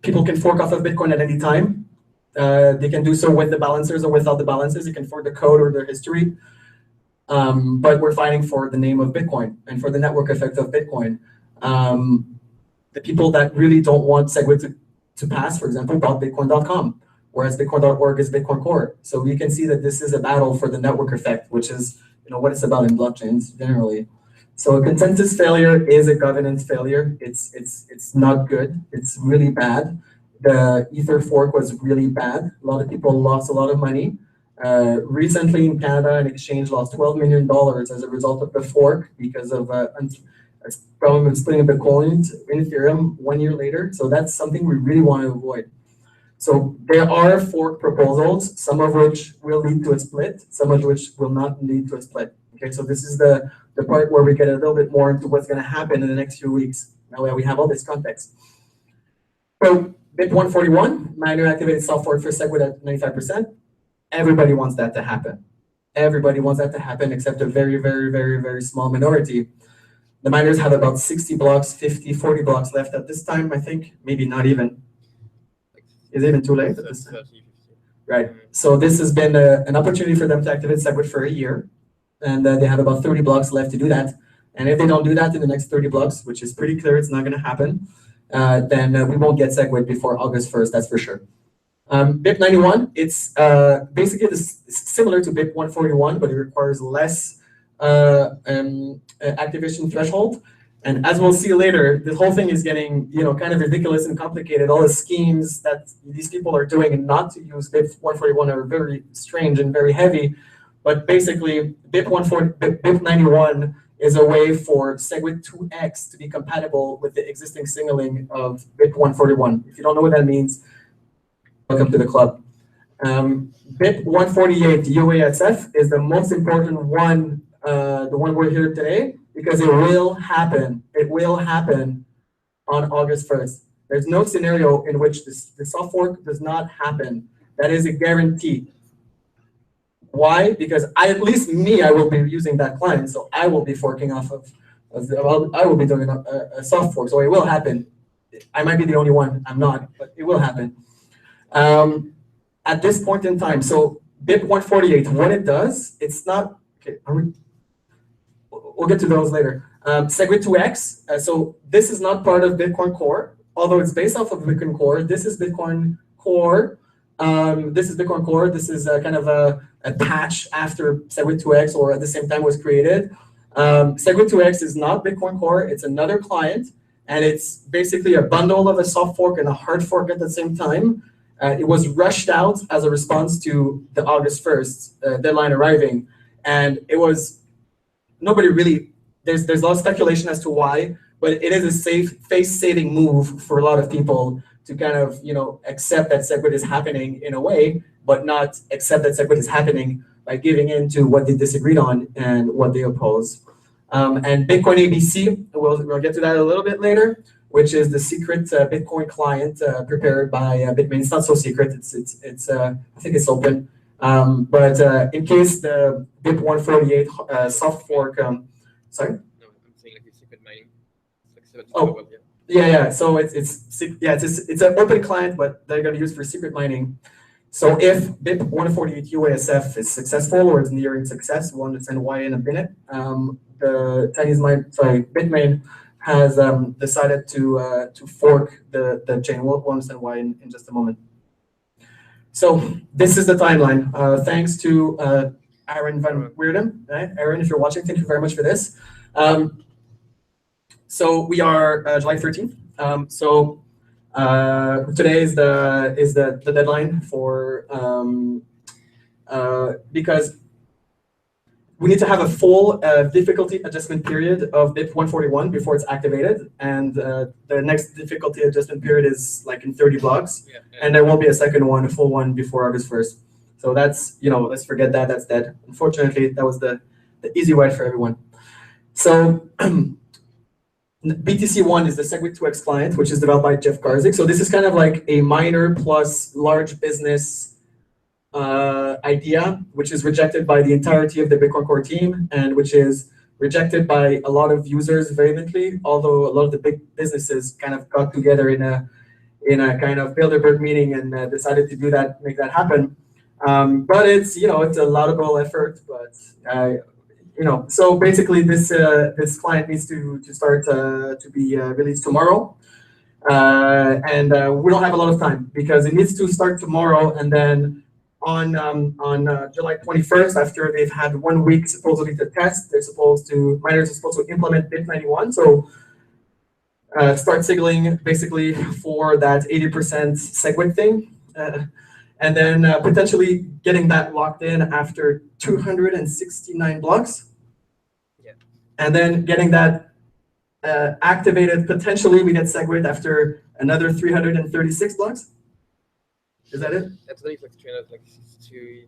People can fork off of Bitcoin at any time. They can do so with the balancers or without the balancers. You can fork the code or the history. But we're fighting for the name of Bitcoin and for the network effect of Bitcoin. The people that really don't want SegWit to pass, for example, bought Bitcoin.com, whereas Bitcoin.org is Bitcoin Core. So you can see that this is a battle for the network effect, which is what it's about in blockchains generally. So a consensus failure is a governance failure. It's not good. It's really bad. The Ether fork was really bad. A lot of people lost a lot of money. Recently in Canada, an exchange lost $12 million as a result of the fork because of a problem with splitting up Bitcoin in Ethereum 1 year later. So that's something we really want to avoid. So there are fork proposals, some of which will lead to a split, some of which will not lead to a split. Okay, so this is the part where we get a little bit more into what's going to happen in the next few weeks. Now that we have all this context. So BIP 141, miner activated soft fork for SegWit at 95%. Everybody wants that to happen. Everybody wants that to happen except a very, very, very, very small minority. The miners have about 60 blocks, 50, 40 blocks left at this time, I think. Maybe not even. Is it even too late at this time? Right. So this has been an opportunity for them to activate SegWit for a year. And they have about 30 blocks left to do that. And if they don't do that in the next 30 blocks, which is pretty clear it's not going to happen, then we won't get SegWit before August 1st, that's for sure. BIP 91, it's basically similar to BIP 141, but it requires less activation threshold. And as we'll see later, this whole thing is getting kind of ridiculous and complicated. All the schemes that these people are doing and not to use BIP 141 are very strange and very heavy. But basically, BIP 91 is a way for SegWit 2x to be compatible with the existing signaling of BIP 141. If you don't know what that means, welcome to the club. BIP 148 UASF is the most important one, the one we're here today, because it will happen. It will happen on August 1st. There's no scenario in which the soft fork does not happen. That is a guarantee. Why? Because I will be using that client, so I will be forking off of, I will be doing a soft fork, so it will happen. I might be the only one, I'm not, but it will happen. At this point in time, so BIP 148, what it does, it's not, okay, we'll get to those later. SegWit 2x, so this is not part of Bitcoin Core, although it's based off of Bitcoin Core. This is Bitcoin Core. This is Bitcoin Core. This is kind of a patch after SegWit 2x, or at the same time was created. SegWit 2x is not Bitcoin Core. It's another client, and it's basically a bundle of a soft fork and a hard fork at the same time. It was rushed out as a response to the August 1st deadline arriving, and it was nobody really. There's a lot of speculation as to why, but it is a safe, face-saving move for a lot of people to kind of, accept that SegWit is happening in a way, but not accept that SegWit is happening by giving in to what they disagreed on and what they oppose. And Bitcoin ABC, we'll get to that a little bit later, which is the secret Bitcoin client prepared by Bitmain. It's not so secret. It's I think it's open. But in case the BIP 148 soft fork, sorry. No, I'm saying like it's secret mining. It's like Oh, yeah. So it's an open client, but they're going to use for secret mining. So if BIP 148 UASF is successful or is nearing success, we'll understand why in a minute. The Bitmain has decided to fork the chain. We'll understand why in just a moment. So this is the timeline. Thanks to Aaron van Weerden. Right? Aaron, if you're watching, thank you very much for this. So we are July 13th. Today is the deadline for because we need to have a full difficulty adjustment period of BIP 141 before it's activated, and the next difficulty adjustment period is like in 30 blocks, and there won't be a second one, a full one, before August 1st. So that's, let's forget that, that's dead. Unfortunately, that was the easy way for everyone. So BTC1 is the SegWit 2x client, which is developed by Jeff Garzik. So this is kind of like a miner plus large business idea, which is rejected by the entirety of the Bitcoin Core team, and which is rejected by a lot of users vehemently, although a lot of the big businesses kind of got together in a kind of Bilderberg meeting and decided to do that, make that happen. But it's, it's a laudable effort, but so basically this client needs to start to be released tomorrow. And we don't have a lot of time because it needs to start tomorrow, and then on July 21st, after they've had 1 week supposedly to test, miners are supposed to implement BIP91. So start signaling basically for that 80% SegWit thing. And then potentially getting that locked in after 269 blocks. Yeah. And then getting that activated, potentially we get SegWit after another 336 blocks. Is that it? That's like 360,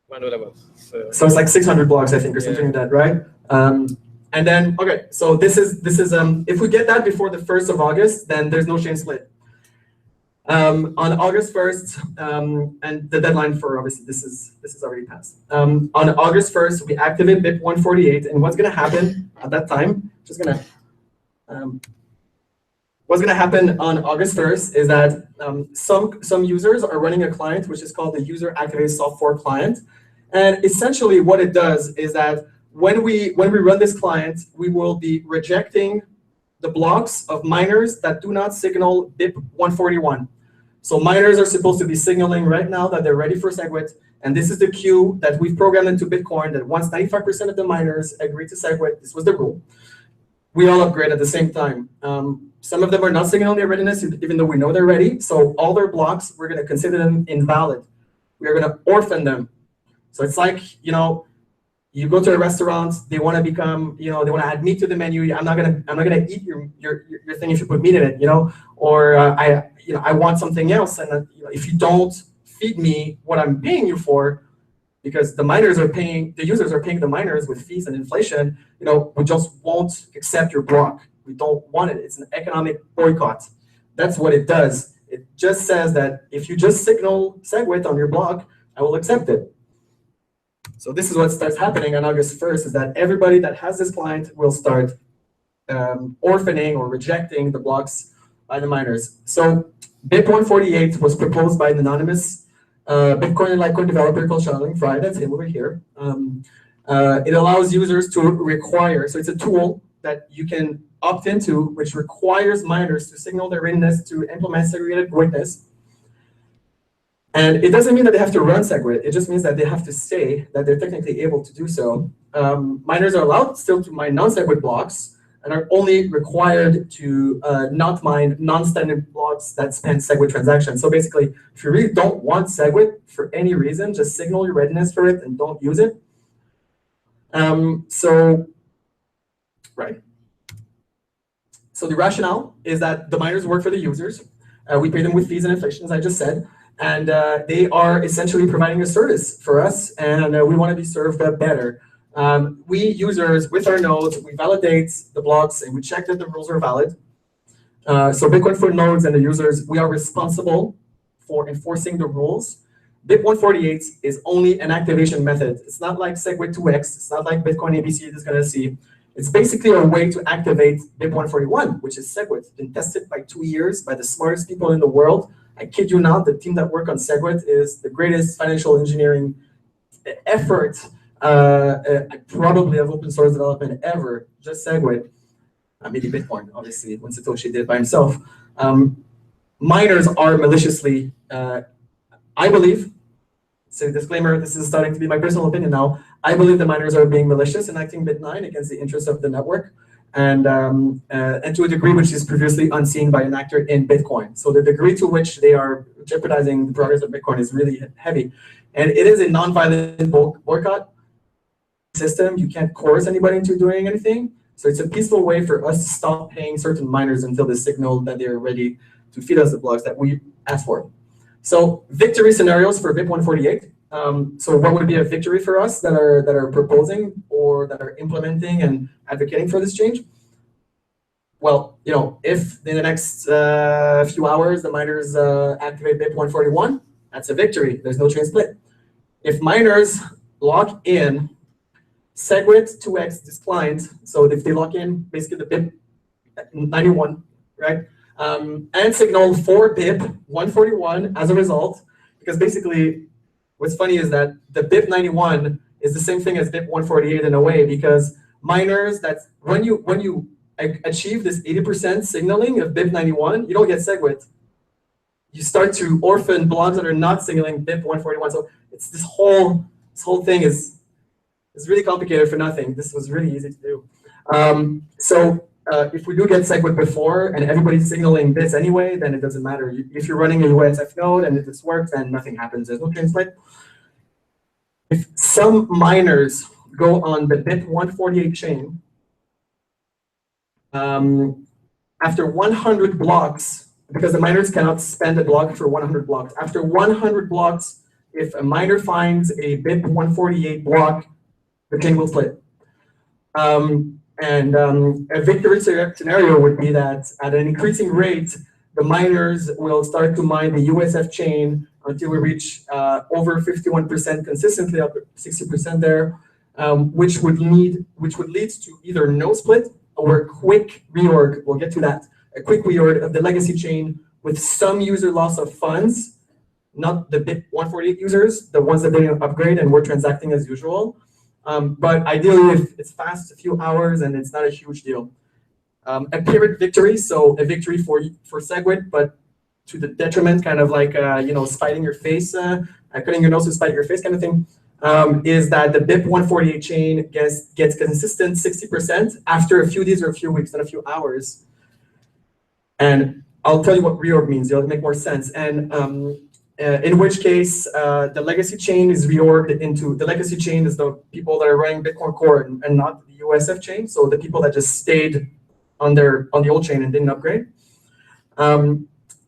100 hours. So it's like 600 blocks, I think, or something like that, right? And then, okay, so this is if we get that before the 1st of August, then there's no chain split. On August 1st, and the deadline for obviously this is already passed. On August 1st, we activate BIP 148, and what's going to happen at that time? What's going to happen on August 1st is that some users are running a client which is called the user activated soft fork client, and essentially what it does is that when we run this client, we will be rejecting the blocks of miners that do not signal BIP 141. So miners are supposed to be signaling right now that they're ready for SegWit, and this is the queue that we've programmed into Bitcoin, that once 95% of the miners agree to SegWit, this was the rule, we all upgrade at the same time. Some of them are not signaling their readiness, even though we know they're ready. So all their blocks, we're going to consider them invalid. We are going to orphan them. So it's like, you go to a restaurant, they want to become, they want to add meat to the menu. I'm not gonna eat your thing if you put meat in it, or I want something else, and if you don't feed me what I'm paying you for, because the users are paying the miners with fees and inflation, we just won't accept your block. We don't want it. It's an economic boycott. That's what it does. It just says that if you just signal SegWit on your block, I will accept it. So this is what starts happening on August 1st, is that everybody that has this client will start orphaning or rejecting the blocks by the miners. So BIP 148 was proposed by an anonymous Bitcoin and Litecoin developer called Charlie Fry. That's him over here. It allows users to require, so it's a tool that you can opt into, which requires miners to signal their readiness to implement segregated witness. And it doesn't mean that they have to run SegWit. It just means that they have to say that they're technically able to do so. Miners are allowed still to mine non-SegWit blocks and are only required to not mine non-standard blocks that span SegWit transactions. So basically, if you really don't want SegWit for any reason, just signal your readiness for it and don't use it. So the rationale is that the miners work for the users. We pay them with fees and inflation, as I just said, and they are essentially providing a service for us, and we want to be served better. We users, with our nodes, we validate the blocks and we check that the rules are valid. So Bitcoin for nodes and the users, we are responsible for enforcing the rules. BIP 148 is only an activation method. It's not like SegWit 2x. It's not like Bitcoin ABC is going to see. It's basically a way to activate BIP 141, which is SegWit. It's been tested by 2 years by the smartest people in the world. I kid you not, the team that work on SegWit is the greatest financial engineering effort probably of open source development ever, just SegWit. Maybe Bitcoin, obviously, when Satoshi did it by himself. Miners are maliciously, I believe, so disclaimer, this is starting to be my personal opinion now, I believe the miners are being malicious and acting Bit9 against the interests of the network, and to a degree which is previously unseen by an actor in Bitcoin. So the degree to which they are jeopardizing the progress of Bitcoin is really heavy. And it is a non-violent boycott system. You can't coerce anybody into doing anything. So it's a peaceful way for us to stop paying certain miners until they signal that they're ready to feed us the blocks that we asked for. So victory scenarios for BIP 148. So what would be a victory for us that are proposing or that are implementing and advocating for this change? Well, you know, if in the next few hours the miners activate BIP 141, that's a victory. There's no chain split. If miners lock in SegWit 2x this client, so if they lock in basically the BIP 91, right? And signal for BIP 141 as a result, because basically what's funny is that the BIP 91 is the same thing as BIP 148 in a way, because miners, that's when you achieve this 80% signaling of BIP 91, you don't get SegWit. You start to orphan blocks that are not signaling BIP 141. So it's this whole thing is really complicated for nothing. This was really easy to do. If we do get SegWit before and everybody's signaling this anyway, then it doesn't matter. If you're running a USF node and if this works, then nothing happens. There's no chain split. If some miners go on the BIP 148 chain, after 100 blocks, because the miners cannot spend a block for 100 blocks. After 100 blocks, if a miner finds a BIP 148 block, the chain will split. A victory scenario would be that at an increasing rate, the miners will start to mine the USF chain until we reach over 51% consistently, up to 60% there, which would lead to either no split or a quick reorg. We'll get to that. A quick reorg of the legacy chain with some user loss of funds, not the BIP 148 users, the ones that didn't upgrade and were transacting as usual. But ideally, if it's fast, a few hours, and it's not a huge deal. A pyrrhic victory, so a victory for SegWit, but to the detriment, kind of like spiting your face, cutting your nose to spite your face kind of thing, is that the BIP 148 chain gets consistent 60% after a few days or a few weeks, not a few hours. And I'll tell you what reorg means. It'll make more sense. And in which case, the legacy chain is reorged into, the legacy chain is the people that are running Bitcoin Core and not the USF chain. So the people that just stayed on the old chain and didn't upgrade.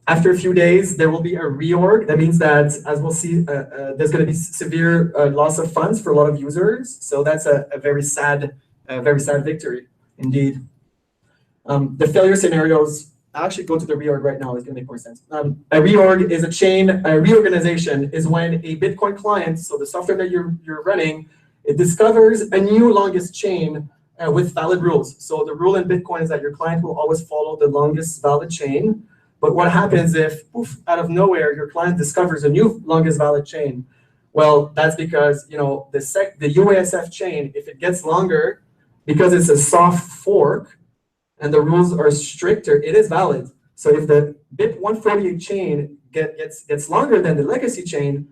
After a few days, there will be a reorg. That means that, as we'll see, there's going to be severe loss of funds for a lot of users. So that's a very sad victory indeed. The failure scenarios, I'll actually go to the reorg right now. It's going to make more sense. A reorg is a chain. A reorganization is when a Bitcoin client, so the software that you're running, it discovers a new longest chain with valid rules. So the rule in Bitcoin is that your client will always follow the longest valid chain. But what happens if, poof, out of nowhere, your client discovers a new longest valid chain? Well, that's because the UASF chain, if it gets longer, because it's a soft fork, and the rules are stricter, it is valid. So if the BIP 148 chain gets longer than the legacy chain,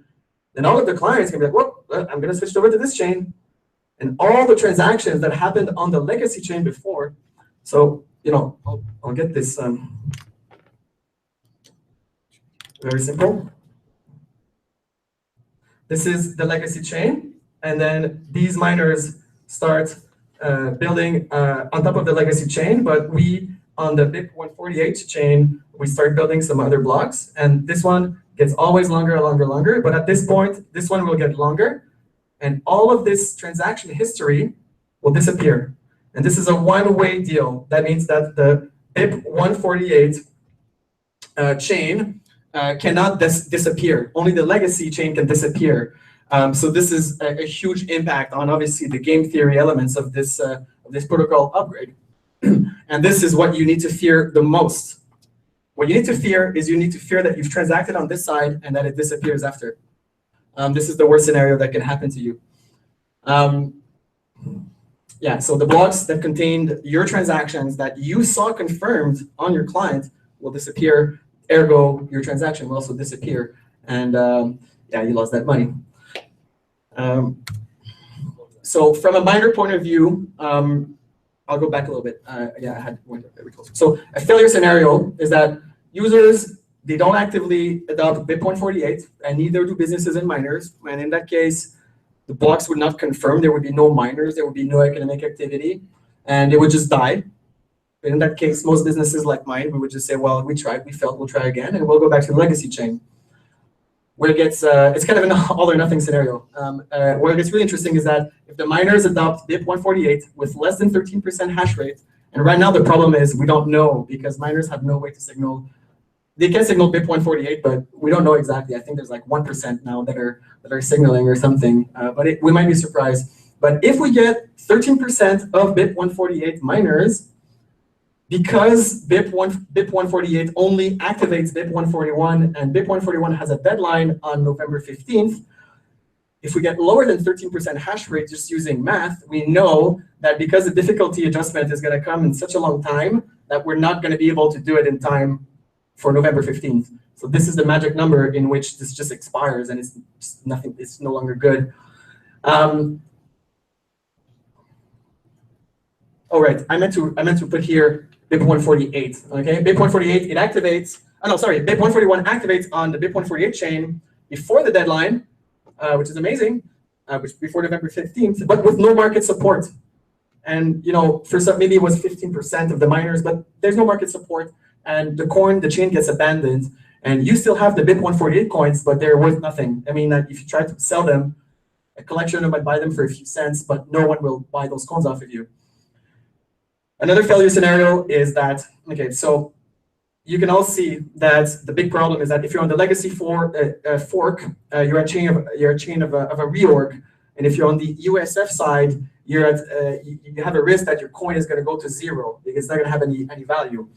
then all of the clients can be like, well, I'm going to switch over to this chain. And all the transactions that happened on the legacy chain before. So, I'll get this very simple. This is the legacy chain. And then these miners start building on top of the legacy chain, but we on the BIP 148 chain, we start building some other blocks, and this one gets always longer, longer, longer. But at this point, this one will get longer, and all of this transaction history will disappear. And this is a one-way deal. That means that the BIP 148 chain cannot disappear. Only the legacy chain can disappear. So this is a huge impact on obviously the game theory elements of this protocol upgrade. And this is what you need to fear the most. What you need to fear is you need to fear that you've transacted on this side and that it disappears after. This is the worst scenario that can happen to you. Yeah, so the blocks that contained your transactions that you saw confirmed on your client will disappear. Ergo, your transaction will also disappear. And yeah, you lost that money. So from a miner point of view, I'll go back a little bit. Yeah, I had went very close. So a failure scenario is that users, they don't actively adopt BIP 148, and neither do businesses and miners. And in that case, the blocks would not confirm. There would be no miners. There would be no economic activity, and it would just die. But in that case, most businesses like mine, we would just say, well, we tried, we failed, we'll try again, and we'll go back to the legacy chain. Where it gets, it's kind of an all or nothing scenario. Where it gets really interesting is that if the miners adopt BIP 148 with less than 13% hash rate, and right now the problem is we don't know because miners have no way to signal. They can signal BIP 148, but we don't know exactly. I think there's like 1% now that are signaling or something, but we might be surprised. But if we get 13% of BIP 148 miners, because BIP 148 only activates BIP 141, and BIP 141 has a deadline on November 15th, if we get lower than 13% hash rate just using math, we know that because the difficulty adjustment is going to come in such a long time that we're not going to be able to do it in time for November 15th. So this is the magic number in which this just expires and it's just nothing, it's no longer good. Oh, right, I meant to put here BIP 148, okay? BIP 148, it activates, oh no, sorry, BIP 141 activates on the BIP 148 chain before the deadline, which is amazing, which before November 15th, but with no market support. And, you know, for some, maybe it was 15% of the miners, but there's no market support. And the chain gets abandoned, and you still have the BIP 148 coins, but they're worth nothing. I mean, if you try to sell them, a collector might buy them for a few cents, but no one will buy those coins off of you. Another failure scenario is that, okay, so you can all see that the big problem is that if you're on the legacy fork, you're a chain of a reorg, and if you're on the USF side, you have a risk that your coin is going to go to zero because it's not going to have any value.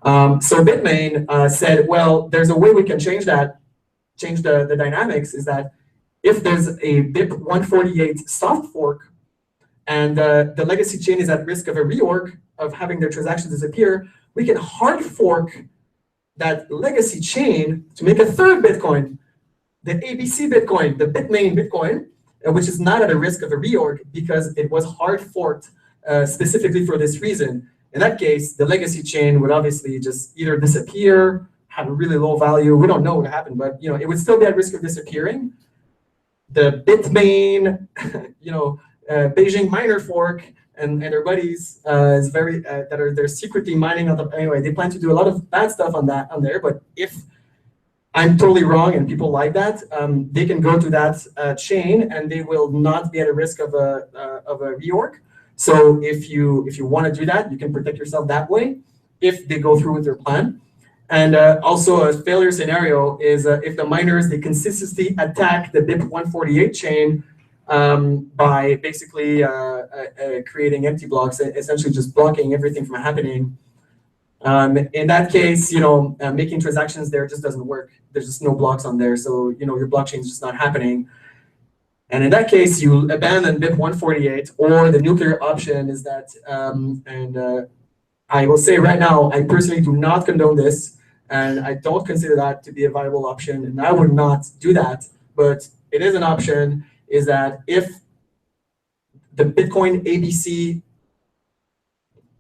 So Bitmain said, well, there's a way we can change that, change the dynamics, is that if there's a BIP 148 soft fork and the legacy chain is at risk of a reorg, of having their transactions disappear, we can hard fork that legacy chain to make a third Bitcoin, the ABC Bitcoin, the Bitmain Bitcoin, which is not at a risk of a reorg because it was hard forked specifically for this reason. In that case, the legacy chain would obviously just either disappear, have a really low value. We don't know what happened, but you know, it would still be at risk of disappearing. The Bitmain, you know, Beijing miner fork and their buddies is very they're secretly mining on the, anyway. They plan to do a lot of bad stuff on there. But if I'm totally wrong and people like that, they can go to that chain and they will not be at a risk of a reorg. So if you want to do that, you can protect yourself that way if they go through with their plan. And also a failure scenario is if the miners, they consistently attack the BIP 148 chain by basically creating empty blocks, essentially just blocking everything from happening. In that case, you know, making transactions there just doesn't work. There's just no blocks on there. So, you know, your blockchain is just not happening. And in that case, you abandon BIP 148, or the nuclear option is that, I will say right now, I personally do not condone this, and I don't consider that to be a viable option, and I would not do that. But it is an option, is that if the Bitcoin ABC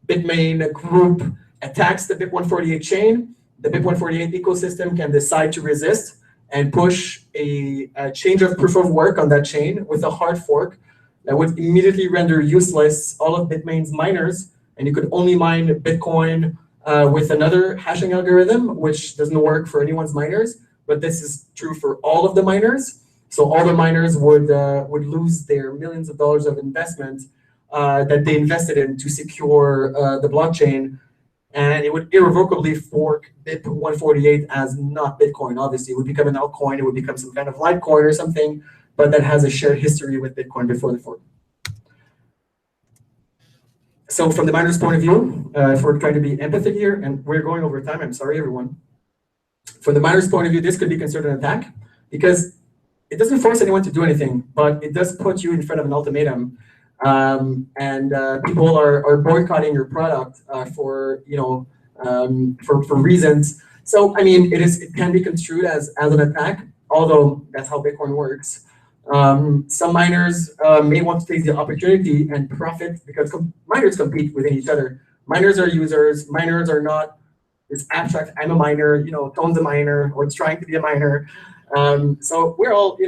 Bitmain group attacks the BIP 148 chain, the BIP 148 ecosystem can decide to resist and push a change of proof of work on that chain with a hard fork that would immediately render useless all of Bitmain's miners, and you could only mine Bitcoin with another hashing algorithm, which doesn't work for anyone's miners, but this is true for all of the miners. So all the miners would lose their millions of dollars of investment that they invested in to secure the blockchain, and it would irrevocably fork BIP 148 as not Bitcoin. Obviously, it would become an altcoin. It would become some kind of Litecoin or something, but that has a shared history with Bitcoin before the fork. So from the miner's point of view, if we're trying to be empathic here, and we're going over time, I'm sorry, everyone. From the miner's point of view, this could be considered an attack because it doesn't force anyone to do anything, but it does put you in front of an ultimatum. And people are boycotting your product for reasons. So I mean, it can be construed as an attack, although that's how Bitcoin works. Some miners may want to take the opportunity and profit because miners compete within each other. Miners are users. Miners are not this abstract. I'm a miner. Tom's a miner, or trying to be a miner. So we're all, a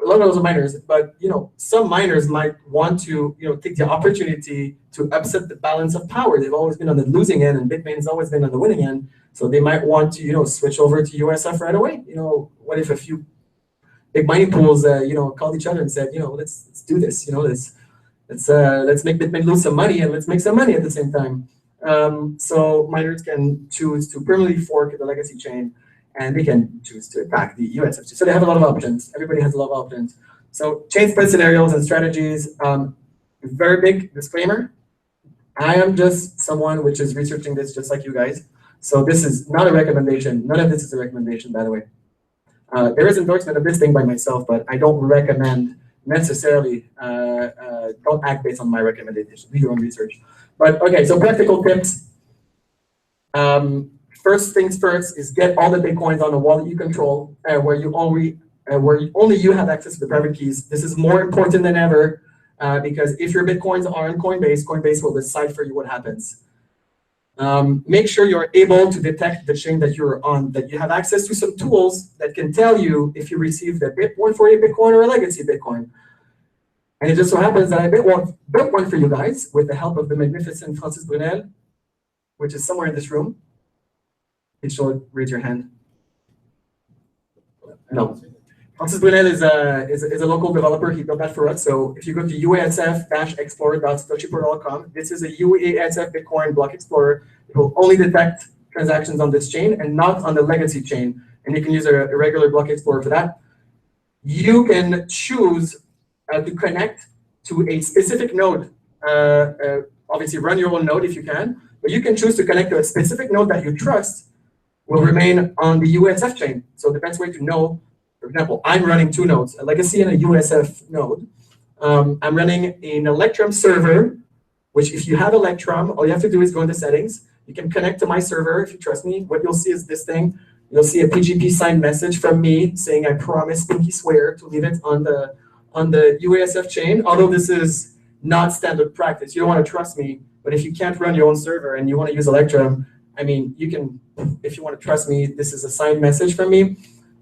lot of those are miners, but some miners might want to, take the opportunity to upset the balance of power. They've always been on the losing end, and Bitmain's always been on the winning end. So they might want to, switch over to USF right away. What if a few big mining pools, called each other and said, let's do this. Let's make Bitmain lose some money and let's make some money at the same time. So miners can choose to permanently fork the legacy chain, and they can choose to attack the USF. So they have a lot of options. Everybody has a lot of options. So chain spread scenarios and strategies. Very big disclaimer. I am just someone which is researching this just like you guys. So this is not a recommendation. None of this is a recommendation, by the way. There is endorsement of this thing by myself, but I don't recommend necessarily, don't act based on my recommendation. Do your own research. But okay, so practical tips. First things first is get all the Bitcoins on a wallet you control, where only you have access to the private keys. This is more important than ever because if your Bitcoins are on Coinbase, Coinbase will decide for you what happens. Make sure you're able to detect the chain that you're on, that you have access to some tools that can tell you if you received a BIP 148 Bitcoin or a legacy Bitcoin. And it just so happens that I built one for you guys with the help of the magnificent Francis Brunel, which is somewhere in this room. Please raise your hand. No. Francis Brunel is a local developer. He built that for us. So if you go to uasf-explorer.satoshiport.com, this is a UASF Bitcoin block explorer. It will only detect transactions on this chain and not on the legacy chain. And you can use a regular block explorer for that. You can choose to connect to a specific node. Obviously, run your own node if you can, but you can choose to connect to a specific node that you trust will remain on the USF chain. So the best way to know, for example, I'm running two nodes, a legacy and a USF node. I'm running an Electrum server, which if you have Electrum, all you have to do is go into settings. You can connect to my server if you trust me. What you'll see is this thing. You'll see a PGP signed message from me saying I promise, pinky swear, to leave it on the UASF chain, although this is not standard practice. You don't want to trust me, but if you can't run your own server and you want to use Electrum, I mean, you can, if you want to trust me, this is a signed message from me.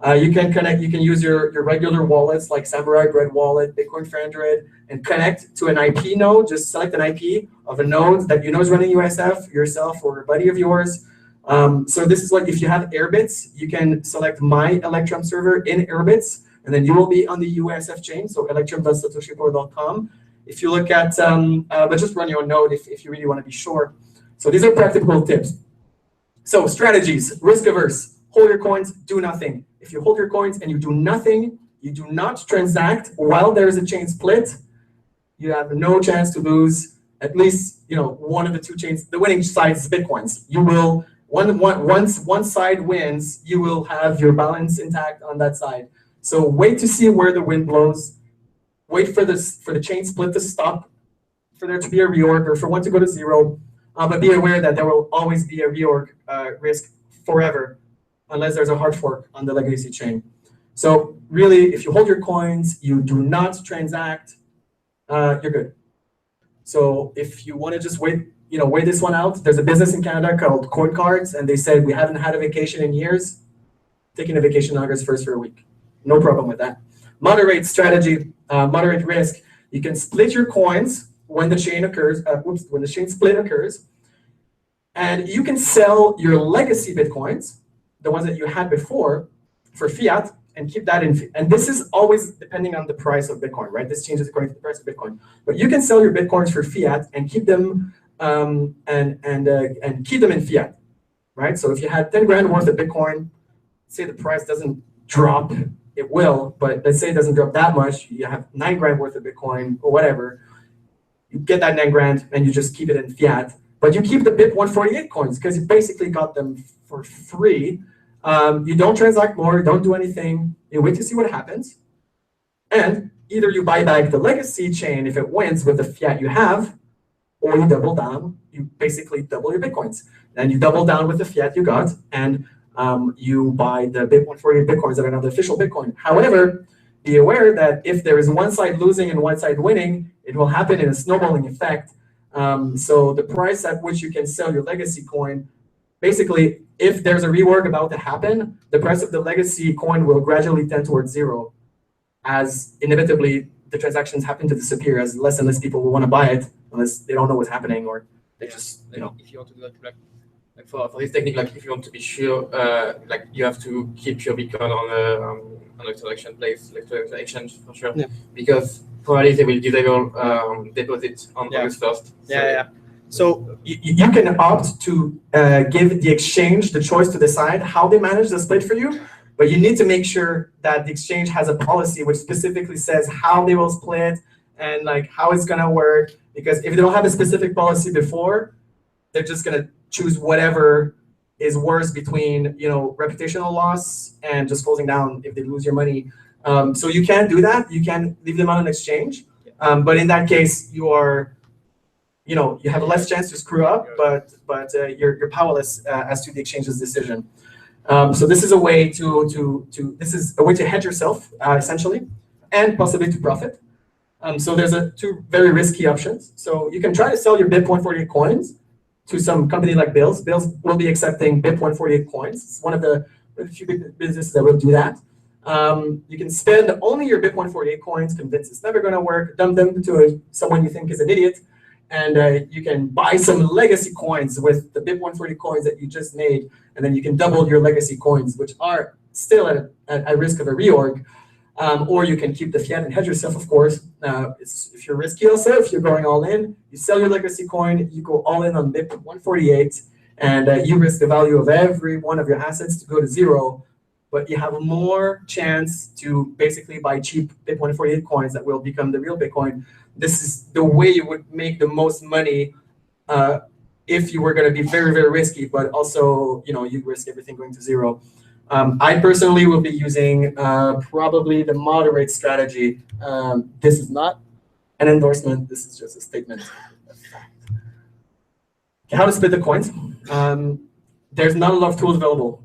You can connect, you can use your regular wallets like Samurai Bread Wallet, Bitcoin for Android, and connect to an IP node. Just select an IP of a node that you know is running USF, yourself or a buddy of yours. So this is like if you have Airbits, you can select my Electrum server in Airbits, and then you will be on the USF chain, so electrum.satoshiport.com. If you look at, but just run your own node if you really want to be sure. So these are practical tips. So strategies, risk averse, hold your coins, do nothing. If you hold your coins and you do nothing, you do not transact while there is a chain split, you have no chance to lose at least one of the two chains. The winning side is Bitcoins. You will, once one side wins, you will have your balance intact on that side. So wait to see where the wind blows. Wait for the chain split to stop, for there to be a reorg, or for one to go to zero. But be aware that there will always be a reorg risk forever, unless there's a hard fork on the legacy chain. So really, if you hold your coins, you do not transact, you're good. So if you want to just wait this one out, there's a business in Canada called Coin Cards, and they said we haven't had a vacation in years. Taking a vacation in August 1st for a week. No problem with that. Moderate strategy, moderate risk. You can split your coins when the chain occurs, when the chain split occurs. And you can sell your legacy Bitcoins, the ones that you had before, for fiat, and keep that in. And this is always depending on the price of Bitcoin, right? This changes according to the price of Bitcoin. But you can sell your Bitcoins for fiat and keep them and keep them in fiat, right? So if you had 10 grand worth of Bitcoin, say the price doesn't drop, it will, but let's say it doesn't drop that much. You have 9 grand worth of Bitcoin or whatever. You get that 9 grand and you just keep it in fiat. But you keep the BIP 148 coins because you basically got them for free. You don't transact more, don't do anything. You wait to see what happens. And either you buy back the legacy chain if it wins with the fiat you have, or you double down. You basically double your Bitcoins. And you double down with the fiat you got, and you buy the BIP 148 Bitcoins that are now the official Bitcoin. However, be aware that if there is one side losing and one side winning, it will happen in a snowballing effect. So the price at which you can sell your legacy coin, basically, if there's a rework about to happen, the price of the legacy coin will gradually tend towards zero, as inevitably the transactions happen to disappear, as less and less people will want to buy it unless they don't know what's happening, or they just, you know. If you want to do that, like for this technique, like if you want to be sure, like you have to keep your Bitcoin on a transaction place, like to exchange for sure, because probably they will disable deposit on August 1st. So you can opt to give the exchange the choice to decide how they manage the split for you, but you need to make sure that the exchange has a policy which specifically says how they will split and like how it's gonna work. Because if they don't have a specific policy before, they're just gonna choose whatever is worse between, you know, reputational loss and just closing down if they lose your money. So you can do that. You can leave them on an exchange, but in that case, you are, you know, you have less chance to screw up, but you're powerless as to the exchange's decision. So this is a way to hedge yourself essentially, and possibly to profit. So there's two very risky options. So you can try to sell your BIP 148 coins to some company like Bills. Bills will be accepting BIP 148 coins. It's one of the few big businesses that will do that. You can spend only your BIP 148 coins, convince it's never going to work, dump them to someone you think is an idiot, and you can buy some legacy coins with the BIP 140 coins that you just made, and then you can double your legacy coins, which are still at risk of a reorg. Or you can keep the fiat and hedge yourself, of course. If you're risky also, if you're going all in, you sell your legacy coin, you go all in on BIP 148, and you risk the value of every one of your assets to go to zero, but you have more chance to basically buy cheap BIP 148 coins that will become the real Bitcoin. This is the way you would make the most money if you were going to be very, very risky, but also, you know, you risk everything going to zero. I personally will be using probably the moderate strategy. This is not an endorsement. This is just a statement of fact. Okay, how to split the coins? There's not a lot of tools available.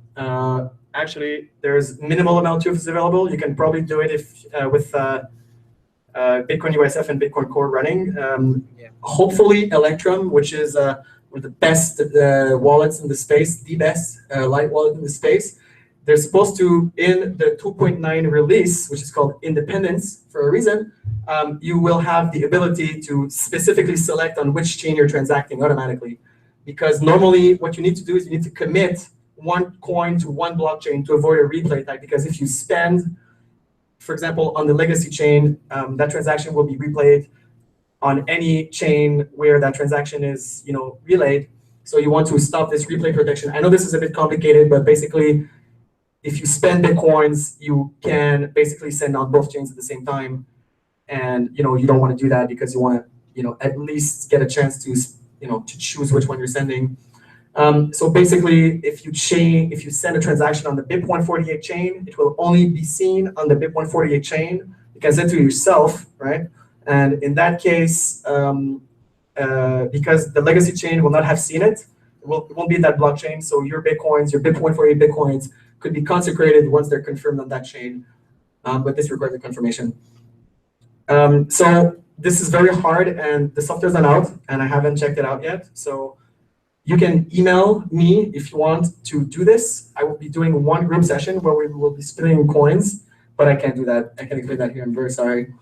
Actually, there's minimal amount of tools available. You can probably do it if with Bitcoin USF and Bitcoin Core running. Hopefully, Electrum, which is one of the best wallets in the space, the best light wallet in the space. They're supposed to, in the 2.9 release, which is called Independence for a reason, you will have the ability to specifically select on which chain you're transacting automatically. Because normally what you need to do is you need to commit one coin to one blockchain to avoid a replay type. Because if you spend, for example, on the legacy chain, that transaction will be replayed on any chain where that transaction is, you know, relayed. So you want to stop this replay protection. I know this is a bit complicated, but basically, if you spend Bitcoins, you can basically send on both chains at the same time. And, you know, you don't want to do that because you want to, you know, at least get a chance to, you know, to choose which one you're sending. So basically, if you send a transaction on the BIP 148 chain, it will only be seen on the BIP 148 chain. You can send it to yourself, right? And in that case, because the legacy chain will not have seen it, it won't be in that blockchain. So your Bitcoins, your BIP 148 Bitcoins, could be consecrated once they're confirmed on that chain, but this requires a confirmation. So this is very hard, and the software's not out, and I haven't checked it out yet. So you can email me if you want to do this. I will be doing one group session where we will be splitting coins, but I can't do that. I can't explain that here. I'm very sorry.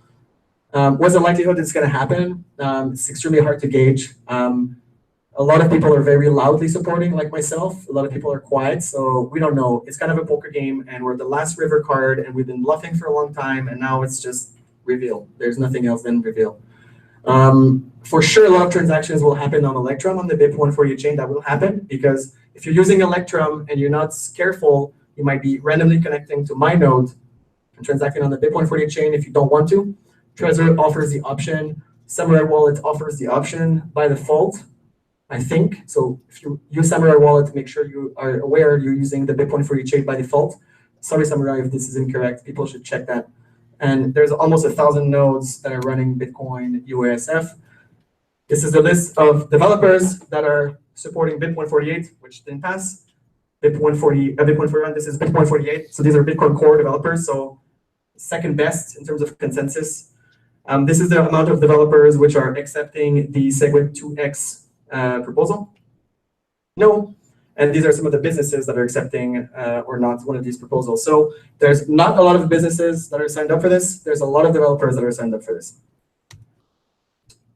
What's the likelihood it's going to happen? It's extremely hard to gauge. A lot of people are very loudly supporting, like myself. A lot of people are quiet, so we don't know. It's kind of a poker game, and we're the last river card, and we've been bluffing for a long time, and now it's just reveal. There's nothing else than reveal. For sure, a lot of transactions will happen on Electrum, on the BIP148 chain. That will happen because if you're using Electrum and you're not careful, you might be randomly connecting to my node and transacting on the BIP148 chain if you don't want to. Trezor offers the option. Samurai Wallet offers the option by default, I think. So if you use Samurai Wallet, make sure you are aware you're using the BIP148 chain by default. Sorry, Samurai, if this is incorrect. People should check that. And there's almost 1,000 nodes that are running Bitcoin UASF. This is the list of developers that are supporting BIP148, which didn't pass. BIP141, this is BIP148. So these are Bitcoin Core developers. So second best in terms of consensus. This is the amount of developers which are accepting the Segwit 2x proposal. No. And these are some of the businesses that are accepting or not one of these proposals. So there's not a lot of businesses that are signed up for this. There's a lot of developers that are signed up for this.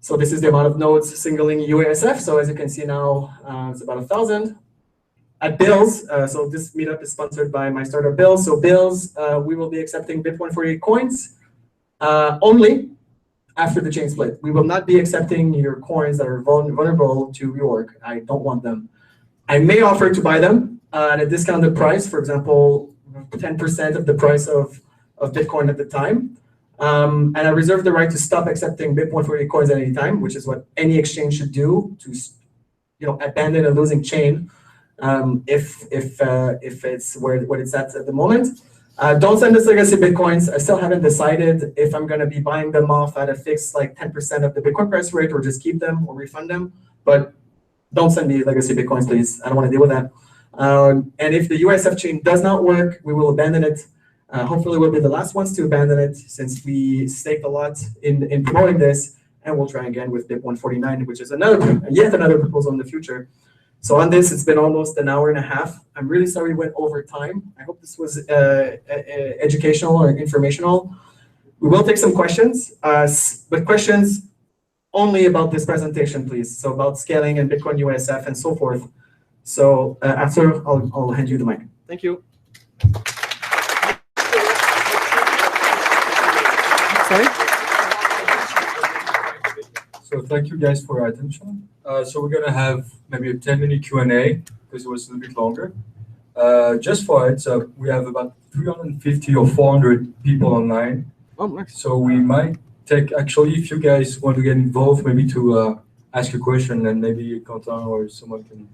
So this is the amount of nodes singling UASF. So as you can see now, it's about 1,000. At Bills, so this meetup is sponsored by my startup Bills. So Bills, we will be accepting BIP148 coins only after the chain split. We will not be accepting your coins that are vulnerable to reorg. I don't want them. I may offer to buy them at a discounted price, for example, 10% of the price of Bitcoin at the time. And I reserve the right to stop accepting BIP148 coins at any time, which is what any exchange should do to abandon a losing chain if it's what it's at the moment. Don't send us legacy Bitcoins. I still haven't decided if I'm going to be buying them off at a fixed like 10% of the Bitcoin price rate or just keep them or refund them. But don't send me legacy Bitcoins, please. I don't want to deal with that. And if the USF chain does not work, we will abandon it. Hopefully, we'll be the last ones to abandon it since we staked a lot in promoting this. And we'll try again with BIP149, which is yet another proposal in the future. So on this, it's been almost an hour and a half. I'm really sorry we went over time. I hope this was educational or informational. We will take some questions, but questions only about this presentation, please. So about scaling and Bitcoin USF and so forth. So after, I'll hand you the mic. Thank you. Sorry? So thank you guys for your attention. So we're gonna have maybe a 10-minute Q&A because it was a little bit longer. Just for it, so we have about 350 or 400 people online. Oh, nice. So we might take, actually, if you guys want to get involved, maybe to ask a question, and maybe Quentin or someone can.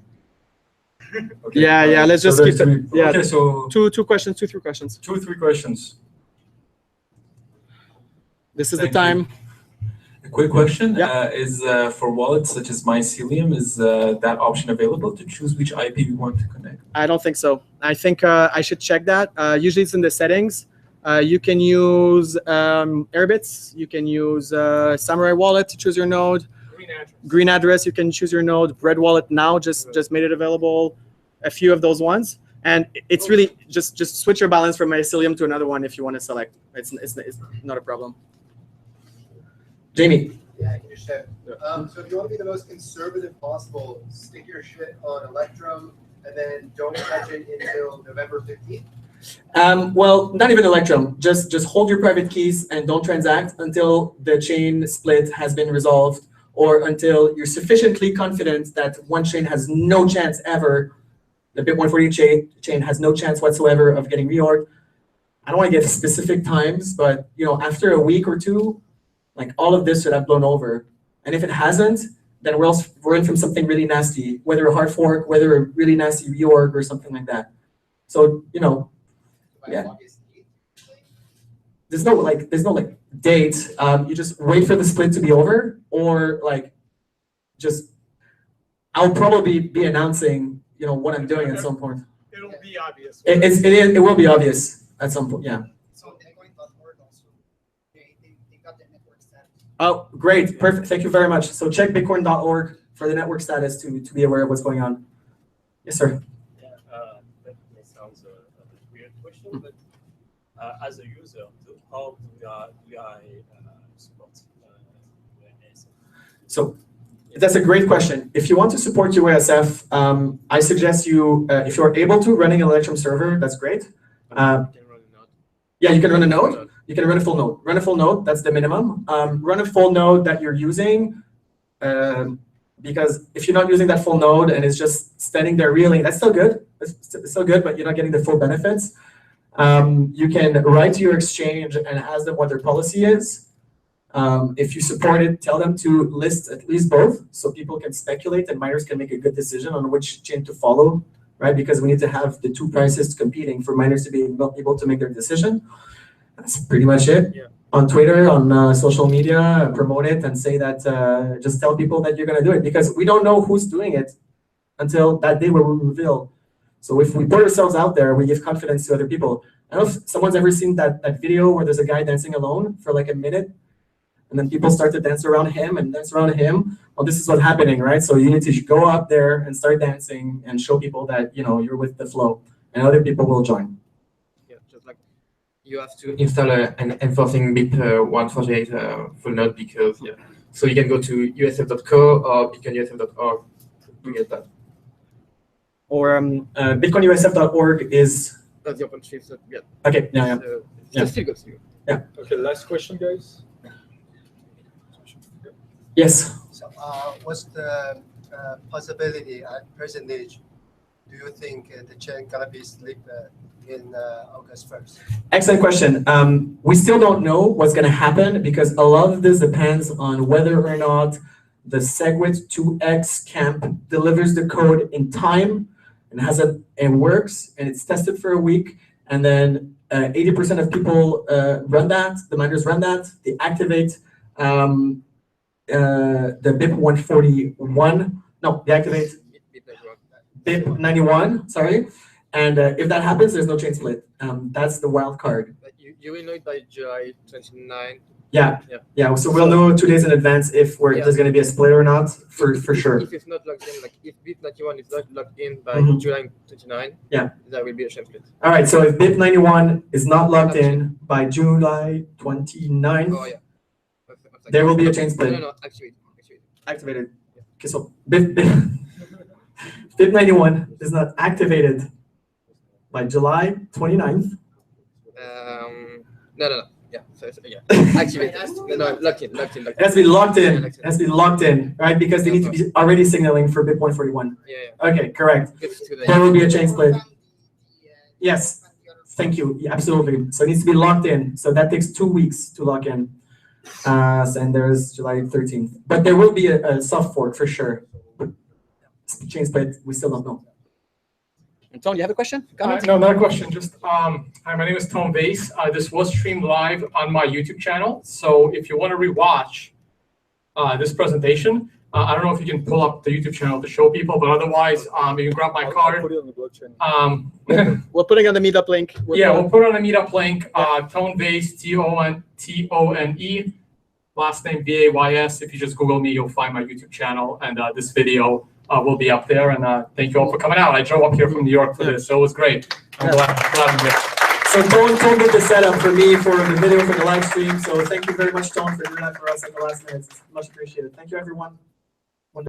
Okay. Yeah. Let's just keep it. Yeah. Okay, so two questions, 2-3 questions. 2-3 questions. This is the time. A quick question. Yeah. Is for wallets such as Mycelium, is that option available to choose which IP we want to connect? I don't think so. I think I should check that. Usually it's in the settings. You can use Airbits. You can use Samurai Wallet to choose your node. Green address, you can choose your node. Red Wallet now just made it available. A few of those ones. And it's really just switch your balance from Mycelium to another one if you want to select. It's not a problem. Jamie. Yeah, I can just share. So if you want to be the most conservative possible, stick your shit on Electrum and then don't touch it until November 15th. Well, not even Electrum. Just hold your private keys and don't transact until the chain split has been resolved or until you're sufficiently confident that one chain has no chance ever, the BIP148 chain has no chance whatsoever of getting reorged. I don't want to give specific times, but after a week or two, like all of this should have blown over. And if it hasn't, then we're in from something really nasty, whether a hard fork, whether a really nasty reorg or something like that. So, yeah. There's no date. You just wait for the split to be over, or I'll probably be announcing, what I'm doing at some point. It'll be obvious. It will be obvious at some point, yeah. So Bitcoin.org also, they got their network status. Oh, great, perfect. Thank you very much. So check bitcoin.org for the network status to be aware of what's going on. Yes, sir. Yeah, that may sound a bit weird question, but as a user, how do I support ASF? So That's a great question. If you want to support UASF, I suggest you, if you're able to, running an Electrum server, that's great. You can run a node. Yeah, you can run a node. You can run a full node. Run a full node, that's the minimum. Run a full node that you're using, because if you're not using that full node and it's just standing there reeling, that's still good. It's still good, but you're not getting the full benefits. You can write to your exchange and ask them what their policy is. If you support it, tell them to list at least both so people can speculate and miners can make a good decision on which chain to follow, right? Because we need to have the two prices competing for miners to be able to make their decision. That's pretty much it. Yeah. On Twitter, on social media, promote it and say that, just tell people that you're going to do it, because we don't know who's doing it until that day where we reveal. So if we put ourselves out there, we give confidence to other people. I don't know if someone's ever seen that video where there's a guy dancing alone for like a minute, and then people start to dance around him and dance around him. Well, this is what's happening, right? So you need to go out there and start dancing and show people that, you know, you're with the flow, and other people will join. Yeah, just like you have to install an enforcing BIP 148 full node, because so you can go to usf.co or bitcoinusf.org to get that. Or bitcoinusf.org is That's the OpenShift. Yeah. okay. Yeah. So Yeah. still good. Still good. Okay, last question, guys. Yes. So, what's the possibility at percentage? Do you think the chain gonna be split in August 1st? Excellent question. We still don't know what's going to happen because a lot of this depends on whether or not the SegWit 2x camp delivers the code in time and has it and works, and it's tested for a week, and then 80% of people run that, the miners run that, they activate the BIP 141, no, they activate BIP 91, sorry. And if that happens, there's no chain split. That's the wild card. But you will know it by July 29. Yeah. So we'll know 2 days in advance if there's going to be a split or not, for sure. If it's not locked in, like if BIP 91 is not locked in by July 29, there will be a chain split. All right. So if BIP 91 is not locked in by July 29th, there will be a chain split. No, Activated. Okay, so BIP 91 is not activated by July 29th. No. Yeah. So activated. No, locked in. It has to be locked in. It has to be locked in, right? Because they need to be already signaling for BIP 141. Yeah. Okay, correct. There will be a chain split. Yes. Thank you. Yeah, absolutely. So it needs to be locked in. So that takes 2 weeks to lock in. And there's July 13th. But there will be a soft fork for sure. Chain split, we still don't know. Tone, you have a question? No, not a question. Just hi, my name is Tone Vase. This was streamed live on my YouTube channel. So if you want to rewatch this presentation, I don't know if you can pull up the YouTube channel to show people, but otherwise, you can grab my card. I'll put it on the blockchain. We're putting on the meetup link. We'll put on a meetup link. Tone Vase, Tone, last name Vays. If you just Google me, you'll find my YouTube channel, and this video will be up there. And thank you all for coming out. I drove up here from New York for this, so it was great. I'm glad I'm here. So Tone did the setup for me for the video for the live stream. So thank you very much, Tone, for doing that for us at the last minute. Much appreciated. Thank you, everyone.